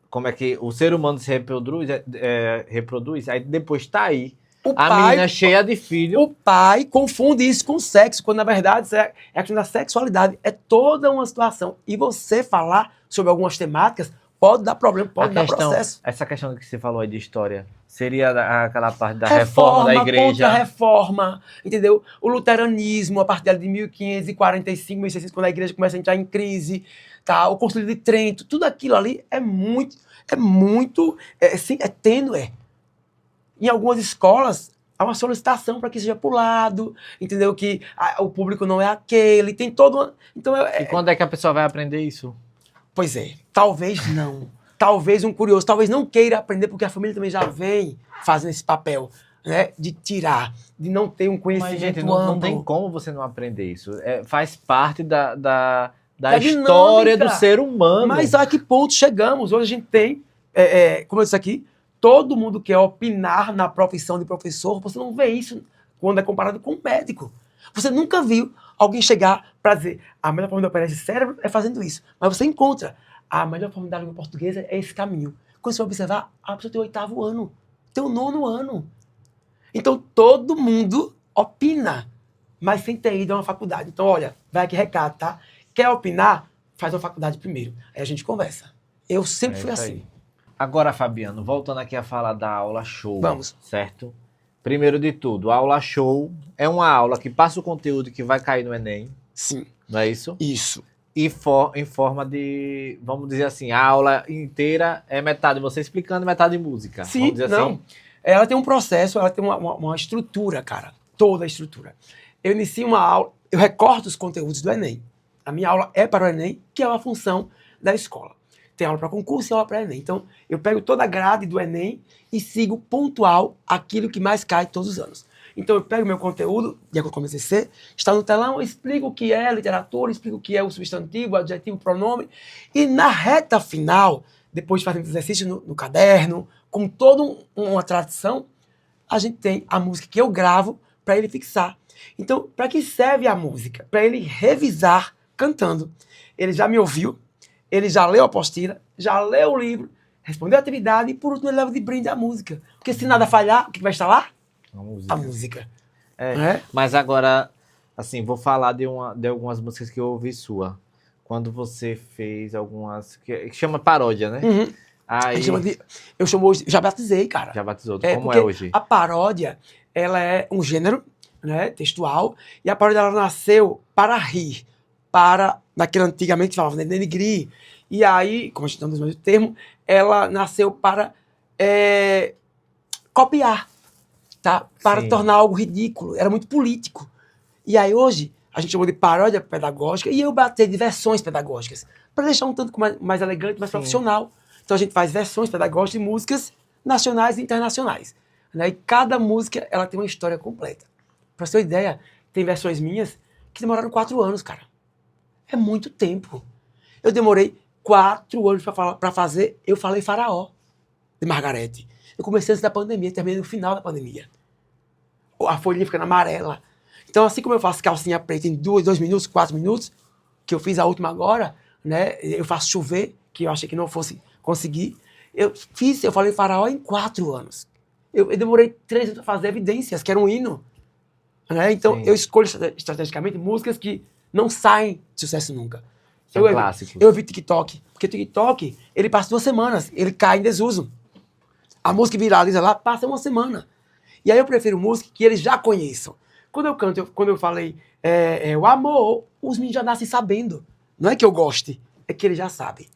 como é que o ser humano se reproduz, aí depois tá aí, menina cheia de filho. O pai confunde isso com sexo, quando na verdade é a questão da sexualidade, é toda uma situação. E você falar sobre algumas temáticas pode dar problema, pode dar processo. Essa questão que você falou aí de história, seria aquela parte da reforma da igreja? Contra-reforma, entendeu? O luteranismo, a partir de 1545, 1600, quando a igreja começa a entrar em crise, tá? O Concílio de Trento, tudo aquilo ali é tênue. Em algumas escolas, há uma solicitação para que seja pulado, entendeu? Que o público não é aquele, tem todo uma... Então, e quando é que a pessoa vai aprender isso? Pois é, talvez não. Talvez um curioso, talvez não queira aprender, porque a família também já vem fazendo esse papel, né? De tirar, de não ter um conhecimento. Mas, gente, não tem como você não aprender isso. Faz parte da história do ser humano. Mas a que ponto chegamos? Hoje a gente tem, como eu disse aqui, todo mundo quer opinar na profissão de professor. Você não vê isso quando é comparado com um médico. Você nunca viu alguém chegar para dizer a melhor forma de operar esse cérebro é fazendo isso. Mas você encontra a melhor forma da língua portuguesa é esse caminho. Quando você vai observar, a pessoa tem o 8º ano, tem o 9º ano. Então todo mundo opina, mas sem ter ido a uma faculdade. Então olha, vai aqui recado, tá? Quer opinar? Faz uma faculdade primeiro. Aí a gente conversa. Eu sempre fui assim. Agora, Fabiano, voltando aqui a falar da aula show. Vamos. Certo? Primeiro de tudo, a aula show é uma aula que passa o conteúdo que vai cair no Enem. Sim. Não é isso? Isso. E em forma de, vamos dizer assim, a aula inteira é metade você explicando e metade música. Sim, vamos dizer não. Assim. Ela tem um processo, ela tem uma estrutura, cara. Toda a estrutura. Eu inicio uma aula, eu recorto os conteúdos do Enem. A minha aula é para o Enem, que é uma função da escola. Tem aula para concurso e aula para Enem. Então, eu pego toda a grade do Enem e sigo pontual aquilo que mais cai todos os anos. Então, eu pego meu conteúdo, de acordo com o TCC, está no telão, eu explico o que é literatura, explico o que é o substantivo, o adjetivo, o pronome. E na reta final, depois de fazer exercício no caderno, com toda uma tradição, a gente tem a música que eu gravo para ele fixar. Então, para que serve a música? Para ele revisar cantando. Ele já me ouviu, ele já leu a apostila, já leu o livro, respondeu a atividade e, por último, ele leva de brinde a música. Porque se nada falhar, o que vai estar lá? A música. Mas agora, assim, vou falar de algumas músicas que eu ouvi sua. Quando você fez algumas... Que chama paródia, né? Uhum. Aí... Eu chamo hoje... Já batizei, cara. Já batizou. Como é hoje? A paródia, ela é um gênero, né, textual, e a paródia ela nasceu para rir. Naquele antigamente falava, né, denigrir. E aí, como a gente está no mesmo termo, ela nasceu para copiar, tá? Para tornar algo ridículo. Era muito político. E aí hoje, A gente chamou de paródia pedagógica e eu batei de versões pedagógicas, para deixar um tanto mais elegante, mais profissional. Então a gente faz versões pedagógicas de músicas nacionais e internacionais. Né? E cada música ela tem uma história completa. Para você ter uma ideia, tem versões minhas que demoraram 4 anos, cara. É muito tempo. Eu demorei 4 anos para fazer Eu Falei Faraó, de Margarete. Eu comecei antes da pandemia, terminei no final da pandemia. A folhinha ficando amarela. Então, assim como eu faço calcinha preta em 2 minutos, 4 minutos, que eu fiz a última agora, né? Eu faço chover, que eu achei que não fosse conseguir. Eu falei Faraó em 4 anos. Eu demorei 3 anos para fazer Evidências, que era um hino. Né? Então, eu escolho estrategicamente músicas que não saem de sucesso nunca. São clássicos. Eu vi TikTok, porque TikTok, ele passa 2 semanas, ele cai em desuso. A música viraliza lá, passa 1 semana. E aí eu prefiro música que eles já conheçam. Quando eu canto, quando eu falei o amor, os meninos já nascem sabendo. Não é que eu goste, é que eles já sabem.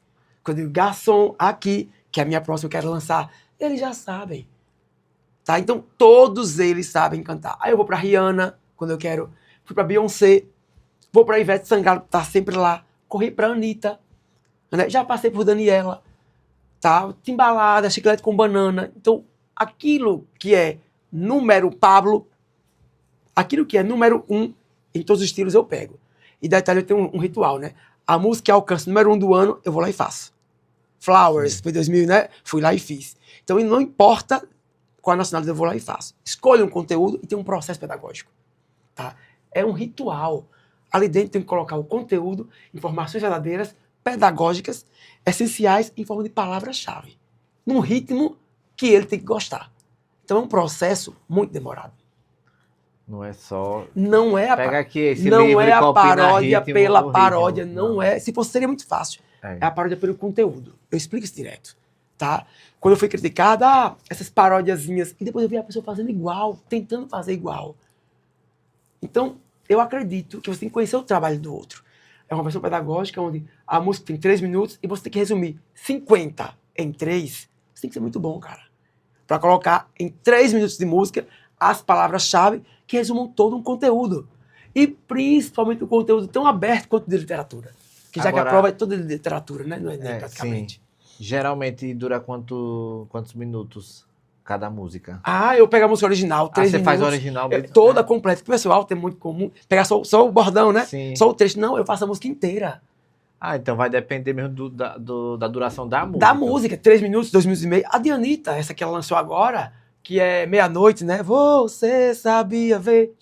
Quando eu digo garçom aqui, que é a minha próxima que eu quero lançar, eles já sabem. Tá? Então todos eles sabem cantar. Aí eu vou pra Rihanna, quando eu quero. Fui pra Beyoncé, vou pra Ivete Sangalo, que tá sempre lá. Corri pra Anitta, né? Já passei por Daniela, tá? Timbalada, Chiclete com Banana. Então aquilo que é número Pablo, aquilo que é número 1 em todos os estilos eu pego. E da Itália eu tenho um ritual, né? A música que alcança o número 1 do ano, eu vou lá e faço. Flowers, foi 2000, né? Fui lá e fiz. Então não importa qual nacionalidade eu vou lá e faço. Escolho um conteúdo e tem um processo pedagógico. Tá? É um ritual. Ali dentro tem que colocar o conteúdo, informações verdadeiras, pedagógicas, essenciais em forma de palavra-chave. Num ritmo que ele tem que gostar. Então é um processo muito demorado. Não é só... Não é a, Pega aqui esse não livro é e a copia paródia ritmo, pela no paródia, ritmo. não é. Se fosse, seria muito fácil. É. É a paródia pelo conteúdo. Eu explico isso direto. Tá? Quando eu fui criticado, essas paródiazinhas, e depois eu vi a pessoa fazendo igual, tentando fazer igual. Então, eu acredito que você tem que conhecer o trabalho do outro. É uma versão pedagógica onde a música tem 3 minutos e você tem que resumir 50 em 3. Você tem que ser muito bom, cara. Para colocar em 3 minutos de música as palavras-chave que resumam todo um conteúdo. E principalmente um conteúdo tão aberto quanto de literatura. Que já Agora, que a prova é toda de literatura, né? Não é praticamente. Sim. Geralmente dura quantos minutos cada música? Eu pego a música original, 3 minutos. Você faz o original mesmo? Toda completa. Porque o pessoal tem muito comum pegar só o bordão, né? Sim. Só o trecho. Não, eu faço a música inteira. Então vai depender mesmo da duração da música. Da música, 3 minutos, 2 minutos e meio. A de Anitta, essa que ela lançou agora, que é Meia-Noite, né? Você sabia ver...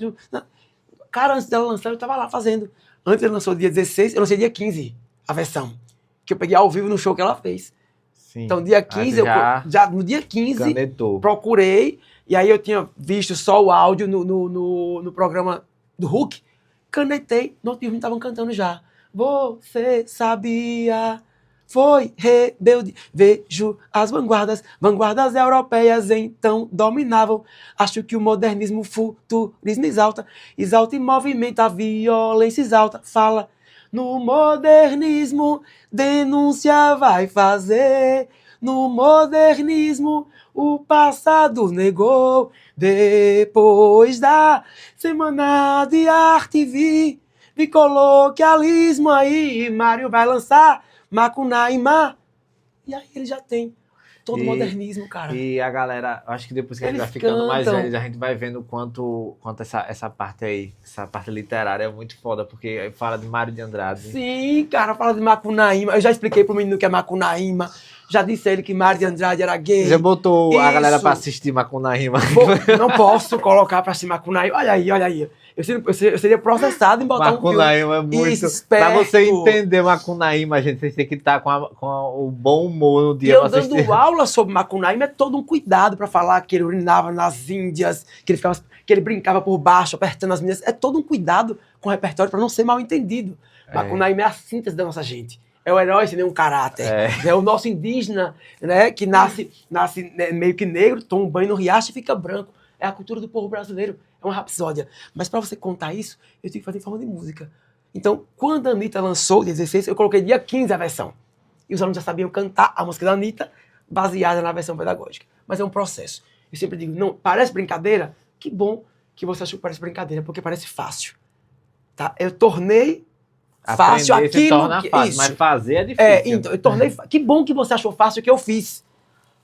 Cara, antes dela lançar, eu tava lá fazendo. Antes ela lançou dia 16, eu lancei dia 15, a versão. Que eu peguei ao vivo no show que ela fez. Sim. Então, dia 15, já no dia 15, canetou. Procurei, e aí eu tinha visto só o áudio no programa do Hulk, canetei, no outro dia estavam cantando já. Você sabia, foi rebelde, vejo as vanguardas europeias então dominavam. Acho que o modernismo, futurismo exalta e movimenta, a violência exalta, fala. No modernismo, denúncia vai fazer. No modernismo, o passado negou. Depois da Semana de Arte, vi coloquialismo aí. Mário vai lançar Macunaíma. E aí ele já tem todo o modernismo, cara. E a galera, acho que depois que a gente Eles vai ficando mais cantam. velho, a gente vai vendo quanto essa parte aí, essa parte literária é muito foda, porque aí fala de Mário de Andrade. Sim, cara, fala de Macunaíma. Eu já expliquei pro menino que é Macunaíma. Já disse a ele que Mário de Andrade era gay. Já botou a galera Isso. pra assistir Macunaíma? Não posso colocar pra cima Macunaíma. Olha aí. Eu seria processado em botar Macunaíma um filme. é muito... Esperto. Pra você entender Macunaíma, gente, você tem que estar com o bom humor no dia E pra eu assistir. dando aula sobre Macunaíma é todo um cuidado pra falar que ele urinava nas Índias, que ele brincava por baixo, apertando as meninas. É todo um cuidado com o repertório pra não ser mal entendido. Macunaíma é a síntese da nossa gente. É o herói sem nenhum caráter. É o nosso indígena, né, que nasce né, meio que negro, toma um banho no riacho e fica branco. É a cultura do povo brasileiro. É uma rapsódia. Mas para você contar isso, eu tenho que fazer em forma de música. Então, quando a Anitta lançou, dia 16, eu coloquei dia 15 a versão. E os alunos já sabiam cantar a música da Anitta baseada na versão pedagógica. Mas é um processo. Eu sempre digo, não, parece brincadeira? Que bom que você achou que parece brincadeira, porque parece fácil. tá? Eu tornei fácil Aprender se aquilo torna que... fácil, Isso. mas fazer é difícil. Então, eu tornei... Que bom que você achou fácil o que eu fiz.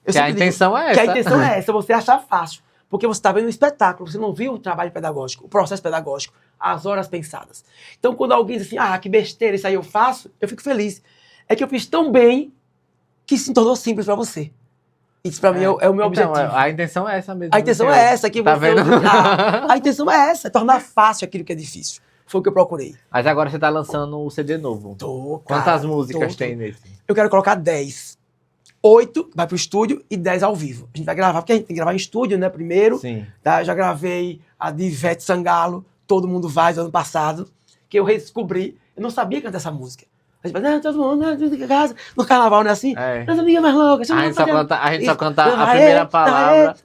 Eu Que a sempre digo intenção é que a essa. intenção é essa, você achar fácil. Porque você está vendo um espetáculo, você não viu o trabalho pedagógico, o processo pedagógico, as horas pensadas. Então, quando alguém diz assim, que besteira, isso aí eu faço, eu fico feliz. É que eu fiz tão bem que se tornou simples para você. Isso para mim é o meu Então, objetivo. a intenção é essa mesmo. A intenção é essa, que Tá você... vendo? A intenção é essa, é tornar fácil aquilo que é difícil. Foi o que eu procurei. Mas agora você tá lançando o CD novo. Quantas músicas tem nesse? Eu quero colocar 10. 8 vai pro estúdio e 10 ao vivo. A gente vai gravar, porque a gente tem que gravar em estúdio, né, primeiro. Sim. Tá? Eu já gravei a de Ivete Sangalo, Todo Mundo Vai, do ano passado, que eu redescobri. Eu não sabia cantar essa música. A gente fala, todo mundo, no carnaval, não é assim? Nossa amiga mais louca. A gente só canta a primeira palavra.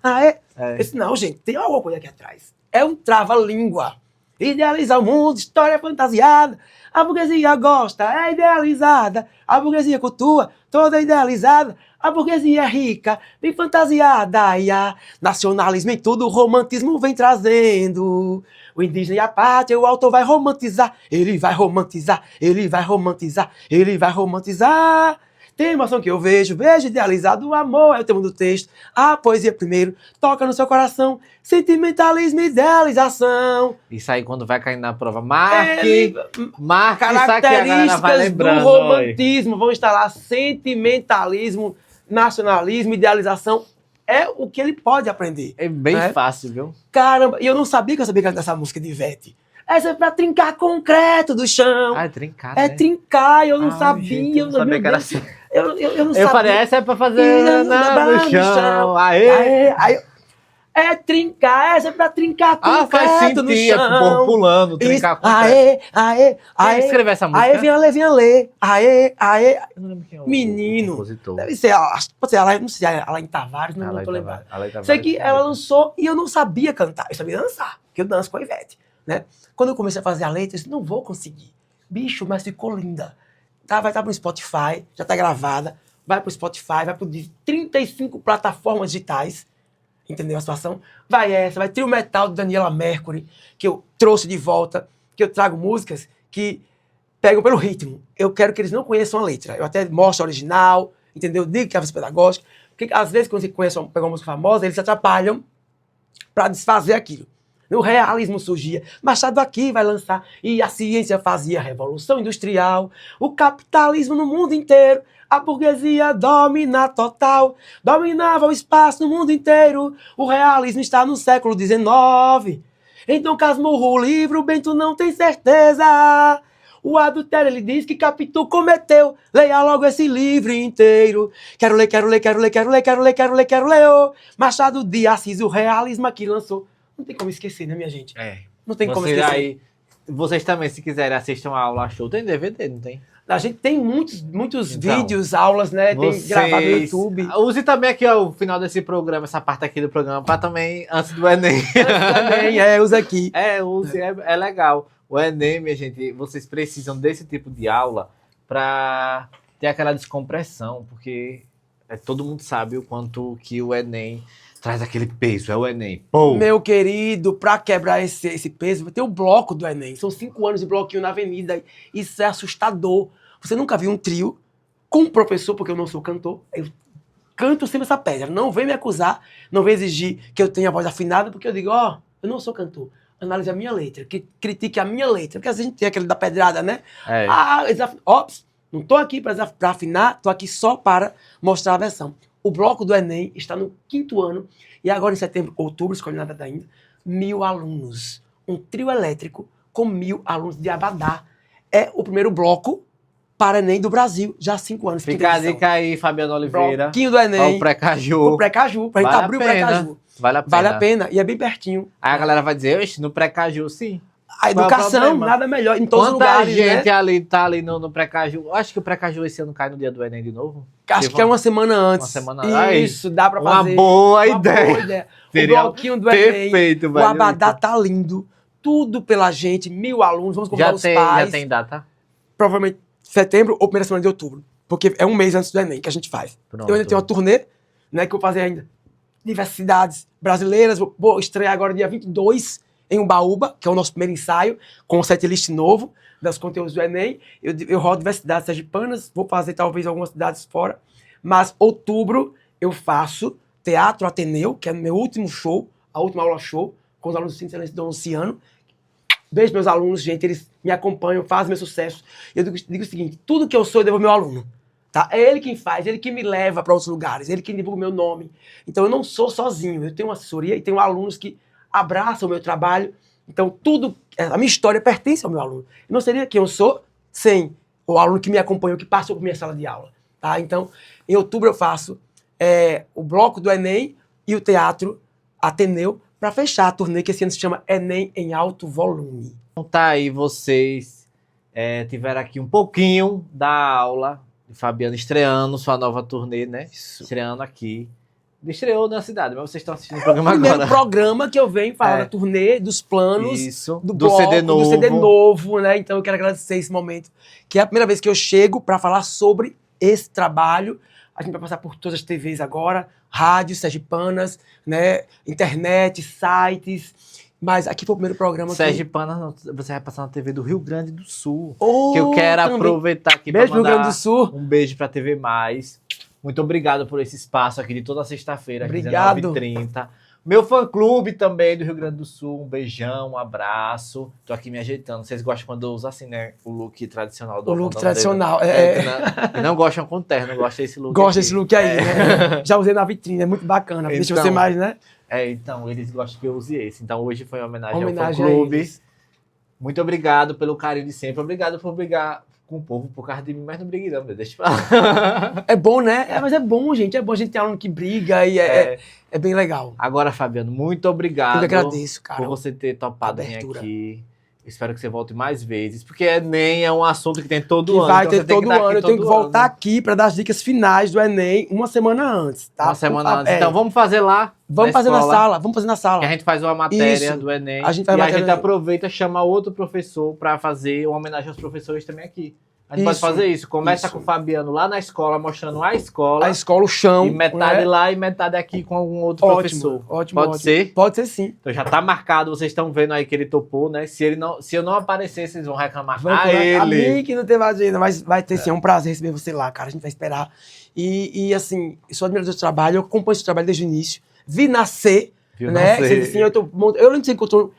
Eu disse, não, gente, tem alguma coisa aqui atrás. É um trava-língua. Idealizar o mundo, história fantasiada. A burguesia gosta, é idealizada. A burguesia cultua, toda idealizada. A burguesia é rica, bem fantasiada. E a nacionalismo em tudo, o romantismo vem trazendo. O indígena e a pátria, o autor vai romantizar. Ele vai romantizar, ele vai romantizar, ele vai romantizar. Tem emoção que eu vejo idealizado, o amor é o tema do texto, a poesia primeiro, toca no seu coração, sentimentalismo e idealização. Isso aí quando vai cair na prova, marque isso aqui, a galera vai Características lembrando. do romantismo, vão estar lá, sentimentalismo, nacionalismo, idealização, é o que ele pode aprender. É bem fácil, viu? Caramba, e eu não sabia que eu sabia cantar essa música de Ivete. Essa é pra trincar concreto do chão. É trincar, É né? trincar, eu não sabia. Gente, eu não sabia que era assim. Eu não Eu sabia. falei, essa é pra fazer no chão. Aê! Aí, é trincar, essa é pra trincar Faz concreto no sentir, o povo chão. pulando, trincar com Quem escreveu essa música? Aê, vinha ler. Aê. Eu não lembro quem é o Menino. compositor. Deve ser, pode ser, não sei, Alain Tavares, não tô lembrado. Sei que ela lançou e eu não sabia cantar, eu sabia dançar, porque eu danço com a Ivete, né? Quando eu comecei a fazer a letra, eu disse, não vou conseguir. Bicho, mas ficou linda. Tá, vai estar pro Spotify, já tá gravada, vai pro Spotify, vai pro 35 plataformas digitais, entendeu a situação? Vai Trio Metal de Daniela Mercury, que eu trouxe de volta, que eu trago músicas que pegam pelo ritmo. Eu quero que eles não conheçam a letra. Eu até mostro a original, entendeu? Digo que é a música pedagógica, porque às vezes quando você pega uma música famosa, eles se atrapalham para desfazer aquilo. O realismo surgia, Machado aqui vai lançar, e a ciência fazia a revolução industrial, o capitalismo no mundo inteiro, a burguesia domina total, dominava o espaço no mundo inteiro, o realismo está no século XIX. Então Casmurro o livro, Bento não tem certeza, o adultério ele diz que Capitu cometeu, leia logo esse livro inteiro, quero ler, oh. Machado de Assis, o realismo aqui lançou. Não tem como esquecer, né, minha gente? Não tem como esquecer. Aí, vocês também, se quiserem assistir uma aula show, tem DVD, não tem? A gente tem muitos então, vídeos, aulas, né? Tem gravado no YouTube. Use também aqui, ó, o final desse programa, essa parte aqui do programa, para também, antes do Enem. Também, usa aqui. Use, é legal. O Enem, minha gente, vocês precisam desse tipo de aula para ter aquela descompressão, porque todo mundo sabe o quanto que o Enem traz aquele peso, é o Enem. Pô. Meu querido, para quebrar esse peso, vai ter o bloco do Enem. São 5 anos de bloquinho na avenida. Isso é assustador. Você nunca viu um trio com um professor, porque eu não sou cantor. Eu canto sempre essa pedra. Não vem me acusar, não vem exigir que eu tenha a voz afinada, porque eu digo, eu não sou cantor. Analise a minha letra, que critique a minha letra. Porque às vezes a gente tem aquele da pedrada, né? Ops, não tô aqui para afinar, tô aqui só para mostrar a versão. O bloco do Enem está no 5º ano e agora em setembro, outubro, escolhi nada ainda, 1.000 alunos. Um trio elétrico com 1.000 alunos de Abadá. É o primeiro bloco para Enem do Brasil, já há 5 anos. Fica a dica aí, Fabiano Oliveira. Bloquinho do Enem. O Pré-Caju. O Pré-Caju, pra gente abrir o Pré-Caju. Vale a pena. Vale a pena e é bem pertinho. Aí a galera vai dizer, no Pré-Caju, sim. A educação, nada melhor, em todos os lugares, Quanta gente ali tá ali no Pré-Caju? Acho que o Pré-Caju esse ano cai no dia do Enem de novo. Acho que é uma semana antes. Uma semana antes. Isso, dá pra fazer. Uma boa ideia. O bloquinho do Enem, perfeito, o Abadá tá lindo. Tudo pela gente, 1.000 alunos, vamos convidar os pais. Já tem data? Provavelmente setembro ou primeira semana de outubro. Porque é um mês antes do Enem que a gente faz. Pronto. Eu ainda tenho uma turnê, né, que eu vou fazer ainda. Diversas cidades brasileiras. Vou estrear agora dia 22 em Ubaúba, que é o nosso primeiro ensaio, com o setlist novo dos conteúdos do Enem. Eu rodo diversas cidades sergipanas, vou fazer talvez algumas cidades fora, mas outubro eu faço Teatro Ateneu, que é o meu último show, a última aula show, com os alunos do Centro Excelência Dom Luciano. Beijo meus alunos, gente, eles me acompanham, fazem meu sucesso. Eu digo o seguinte, tudo que eu sou eu devo ao meu aluno. Tá? É ele quem faz, ele que me leva para outros lugares, ele que divulga o meu nome. Então eu não sou sozinho, eu tenho uma assessoria e tenho alunos que abraçam o meu trabalho. Então tudo, a minha história pertence ao meu aluno. Eu não seria quem eu sou sem o aluno que me acompanhou, que passou por minha sala de aula. Tá? Então, em outubro eu faço o bloco do Enem e o Teatro Ateneu para fechar a turnê que esse ano se chama Enem em Alto Volume. Então tá aí, vocês tiveram aqui um pouquinho da aula de Fabiano estreando sua nova turnê, né? Isso. Estreando aqui. Estreou na cidade, mas vocês estão assistindo o programa O primeiro agora. programa que eu venho falar da turnê, dos planos, Isso, do do bloco, CD novo. do CD novo, né? Então eu quero agradecer esse momento, que é a primeira vez que eu chego para falar sobre esse trabalho. A gente vai passar por todas as TVs agora, rádios sergipanas, né? Internet, sites. Mas aqui foi o primeiro programa Sergipana, você vai passar na TV do Rio Grande do Sul. Oh, que eu quero também. aproveitar aqui para Beijo pro Rio mandar Grande do Sul. um beijo para a TV Mais. Muito obrigado por esse espaço aqui de toda sexta-feira, às Obrigado. 19h30. Meu fã-clube também do Rio Grande do Sul, um beijão, um abraço. Tô aqui me ajeitando. Vocês gostam quando eu uso assim, né? O look tradicional do O look Alfondão tradicional. E não gostam com terno, gostam desse look. Gosto aqui. desse look aí, né? Já usei na vitrine, é muito bacana. Deixa Então, você mais, né? Então, eles gostam que eu use esse. Então, hoje foi uma homenagem ao Homenagem a fã-clube. eles. Muito obrigado pelo carinho de sempre. Obrigado por brigar com o povo por causa de mim, mas não briguei não, deixa pra lá. É bom, né? Mas é bom, gente. É bom a gente ter aluno que briga e é bem legal. Agora, Fabiano, muito obrigado. Eu que agradeço, cara. Por você ter topado vir Abertura. aqui. Espero que você volte mais vezes, porque Enem é um assunto que tem todo Que ano. vai então ter você tem todo dar aqui ano. Eu tenho que todo voltar ano. aqui para dar as dicas finais do Enem uma semana antes, tá? Uma semana antes. É. Então vamos fazer lá. Vamos fazer na escola, sala. Vamos fazer na sala. Que a gente faz uma matéria Isso. do Enem. A gente faz e a matéria gente do Enem. aproveita e chama outro professor para fazer uma homenagem aos professores também aqui. A gente pode Isso. fazer isso. Começa Isso. com o Fabiano lá na escola, mostrando a escola. A escola, o chão. E metade né? lá e metade aqui com algum outro professor. Ótimo, Pode ótimo. ser? Pode ser sim. Então já tá marcado, vocês estão vendo aí que ele topou, né? Se eu não aparecer, vocês vão reclamar. Vamos Ah, por lá. A ele! mim que não teve agenda, mas vai ter sim. É um prazer receber você lá, cara. A gente vai esperar. E assim, eu sou admirador do seu trabalho, eu acompanho seu trabalho desde o início. Vi nascer, Viu né? nascer. Assim, eu lembro que a gente encontrou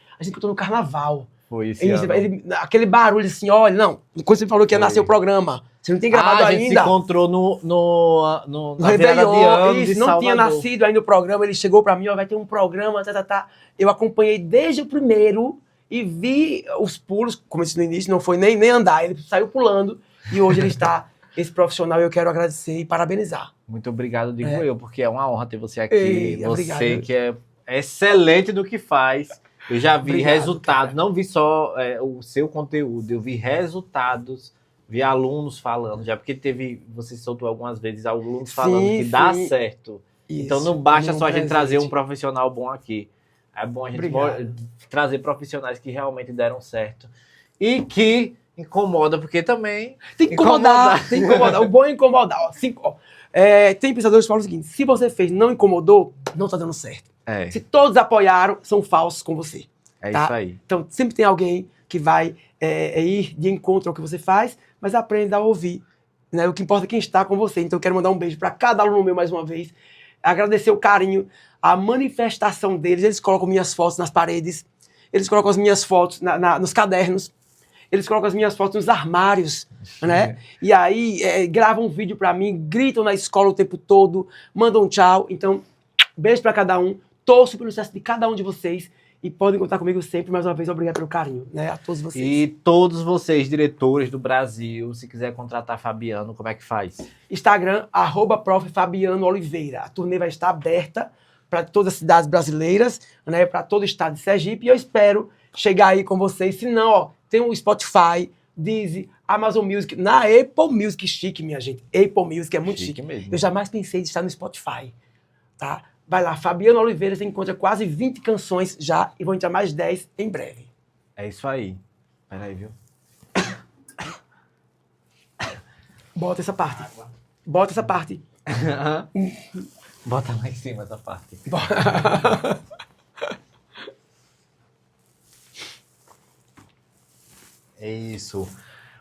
no carnaval. Foi esse ano. Aquele barulho assim, olha, não, quando você falou que ia nascer o programa, você não tem gravado a gente ainda. se encontrou No na virada de Réveillon, ano isso, de não tinha Salvador. nascido ainda o programa, ele chegou pra mim, ó, vai ter um programa, tá. Eu acompanhei desde o primeiro e vi os pulos, como eu disse no início, não foi nem andar, ele saiu pulando e hoje ele está, esse profissional, eu quero agradecer e parabenizar. Muito obrigado, digo eu, porque é uma honra ter você aqui. Ei, você obrigado. que é excelente do que faz. Eu já vi Obrigado, resultados, cara. não vi só o seu conteúdo, eu vi resultados, vi alunos falando, já porque você soltou algumas vezes alunos falando que dá certo. Isso, Então não basta só a gente presente. trazer um profissional bom aqui. É bom a gente Obrigado. trazer profissionais que realmente deram certo. E que incomoda, porque também... Tem que incomodar, tem que incomodar. O bom é incomodar. Ó. Tem pensadores que falam o seguinte, se você fez não incomodou, não tá dando certo. Se todos apoiaram, são falsos com você. É tá? isso aí. Então, sempre tem alguém que vai ir de encontro ao que você faz, mas aprenda a ouvir. Né? O que importa é quem está com você. Então, eu quero mandar um beijo para cada aluno meu mais uma vez. Agradecer o carinho, a manifestação deles. Eles colocam minhas fotos nas paredes. Eles colocam as minhas fotos nos cadernos. Eles colocam as minhas fotos nos armários, né? E aí, gravam um vídeo para mim, gritam na escola o tempo todo, mandam um tchau. Então, beijo para cada um. Torço pelo sucesso de cada um de vocês e podem contar comigo sempre. Mais uma vez, obrigado pelo carinho, né? A todos vocês. E todos vocês, diretores do Brasil, se quiser contratar Fabiano, como é que faz? Instagram, @prof. Fabiano Oliveira. A turnê vai estar aberta para todas as cidades brasileiras, né? Para todo o estado de Sergipe. E eu espero chegar aí com vocês. Se não, ó, tem o Spotify, Deezer, Amazon Music, na Apple Music, chique, minha gente. Apple Music é muito chique. Mesmo. Eu jamais pensei de estar no Spotify, tá? Vai lá, Fabiano Oliveira, você encontra quase 20 canções já e vão entrar mais 10 em breve. É isso aí. Peraí, viu? Bota essa parte. Bota essa parte. Bota lá em cima essa parte. Isso.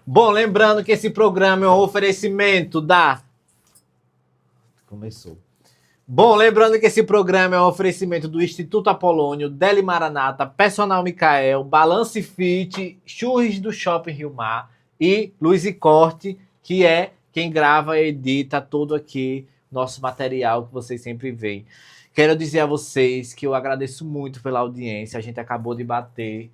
Bom, lembrando que esse programa é um oferecimento da... Começou. Bom, lembrando que esse programa é um oferecimento do Instituto Apolônio, Deli Maranata, Personal Micael, Balance Fit, Churros do Shopping Rio Mar e Luz e Corte, que é quem grava e edita todo aqui nosso material que vocês sempre veem. Quero dizer a vocês que eu agradeço muito pela audiência. A gente acabou de bater...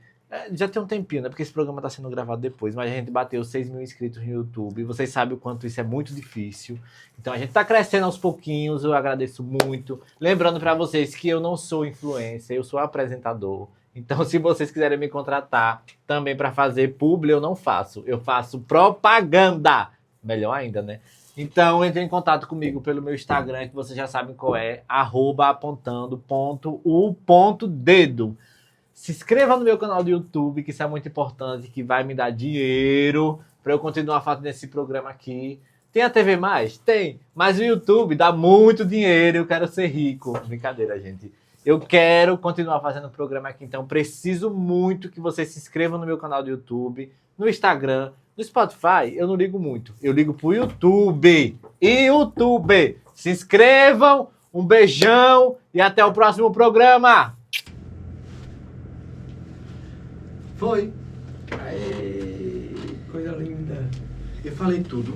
já tem um tempinho, né? Porque esse programa está sendo gravado depois, mas a gente bateu 6 mil inscritos no YouTube. Vocês sabem o quanto isso é muito difícil. Então a gente está crescendo aos pouquinhos, eu agradeço muito. Lembrando para vocês que eu não sou influencer, eu sou apresentador. Então se vocês quiserem me contratar também para fazer publi, eu não faço. Eu faço propaganda. Melhor ainda, né? Então entre em contato comigo pelo meu Instagram, que vocês já sabem qual é, @apontando.o.dedo. Se inscreva no meu canal do YouTube, que isso é muito importante, que vai me dar dinheiro para eu continuar fazendo esse programa aqui. Tem a TV Mais? Tem. Mas o YouTube dá muito dinheiro, eu quero ser rico. Brincadeira, gente. Eu quero continuar fazendo o programa aqui, então preciso muito que vocês se inscrevam no meu canal do YouTube, no Instagram, no Spotify. Eu não ligo muito, eu ligo pro YouTube. YouTube! Se inscrevam, um beijão e até o próximo programa! Foi. Aê, coisa linda. Eu falei tudo.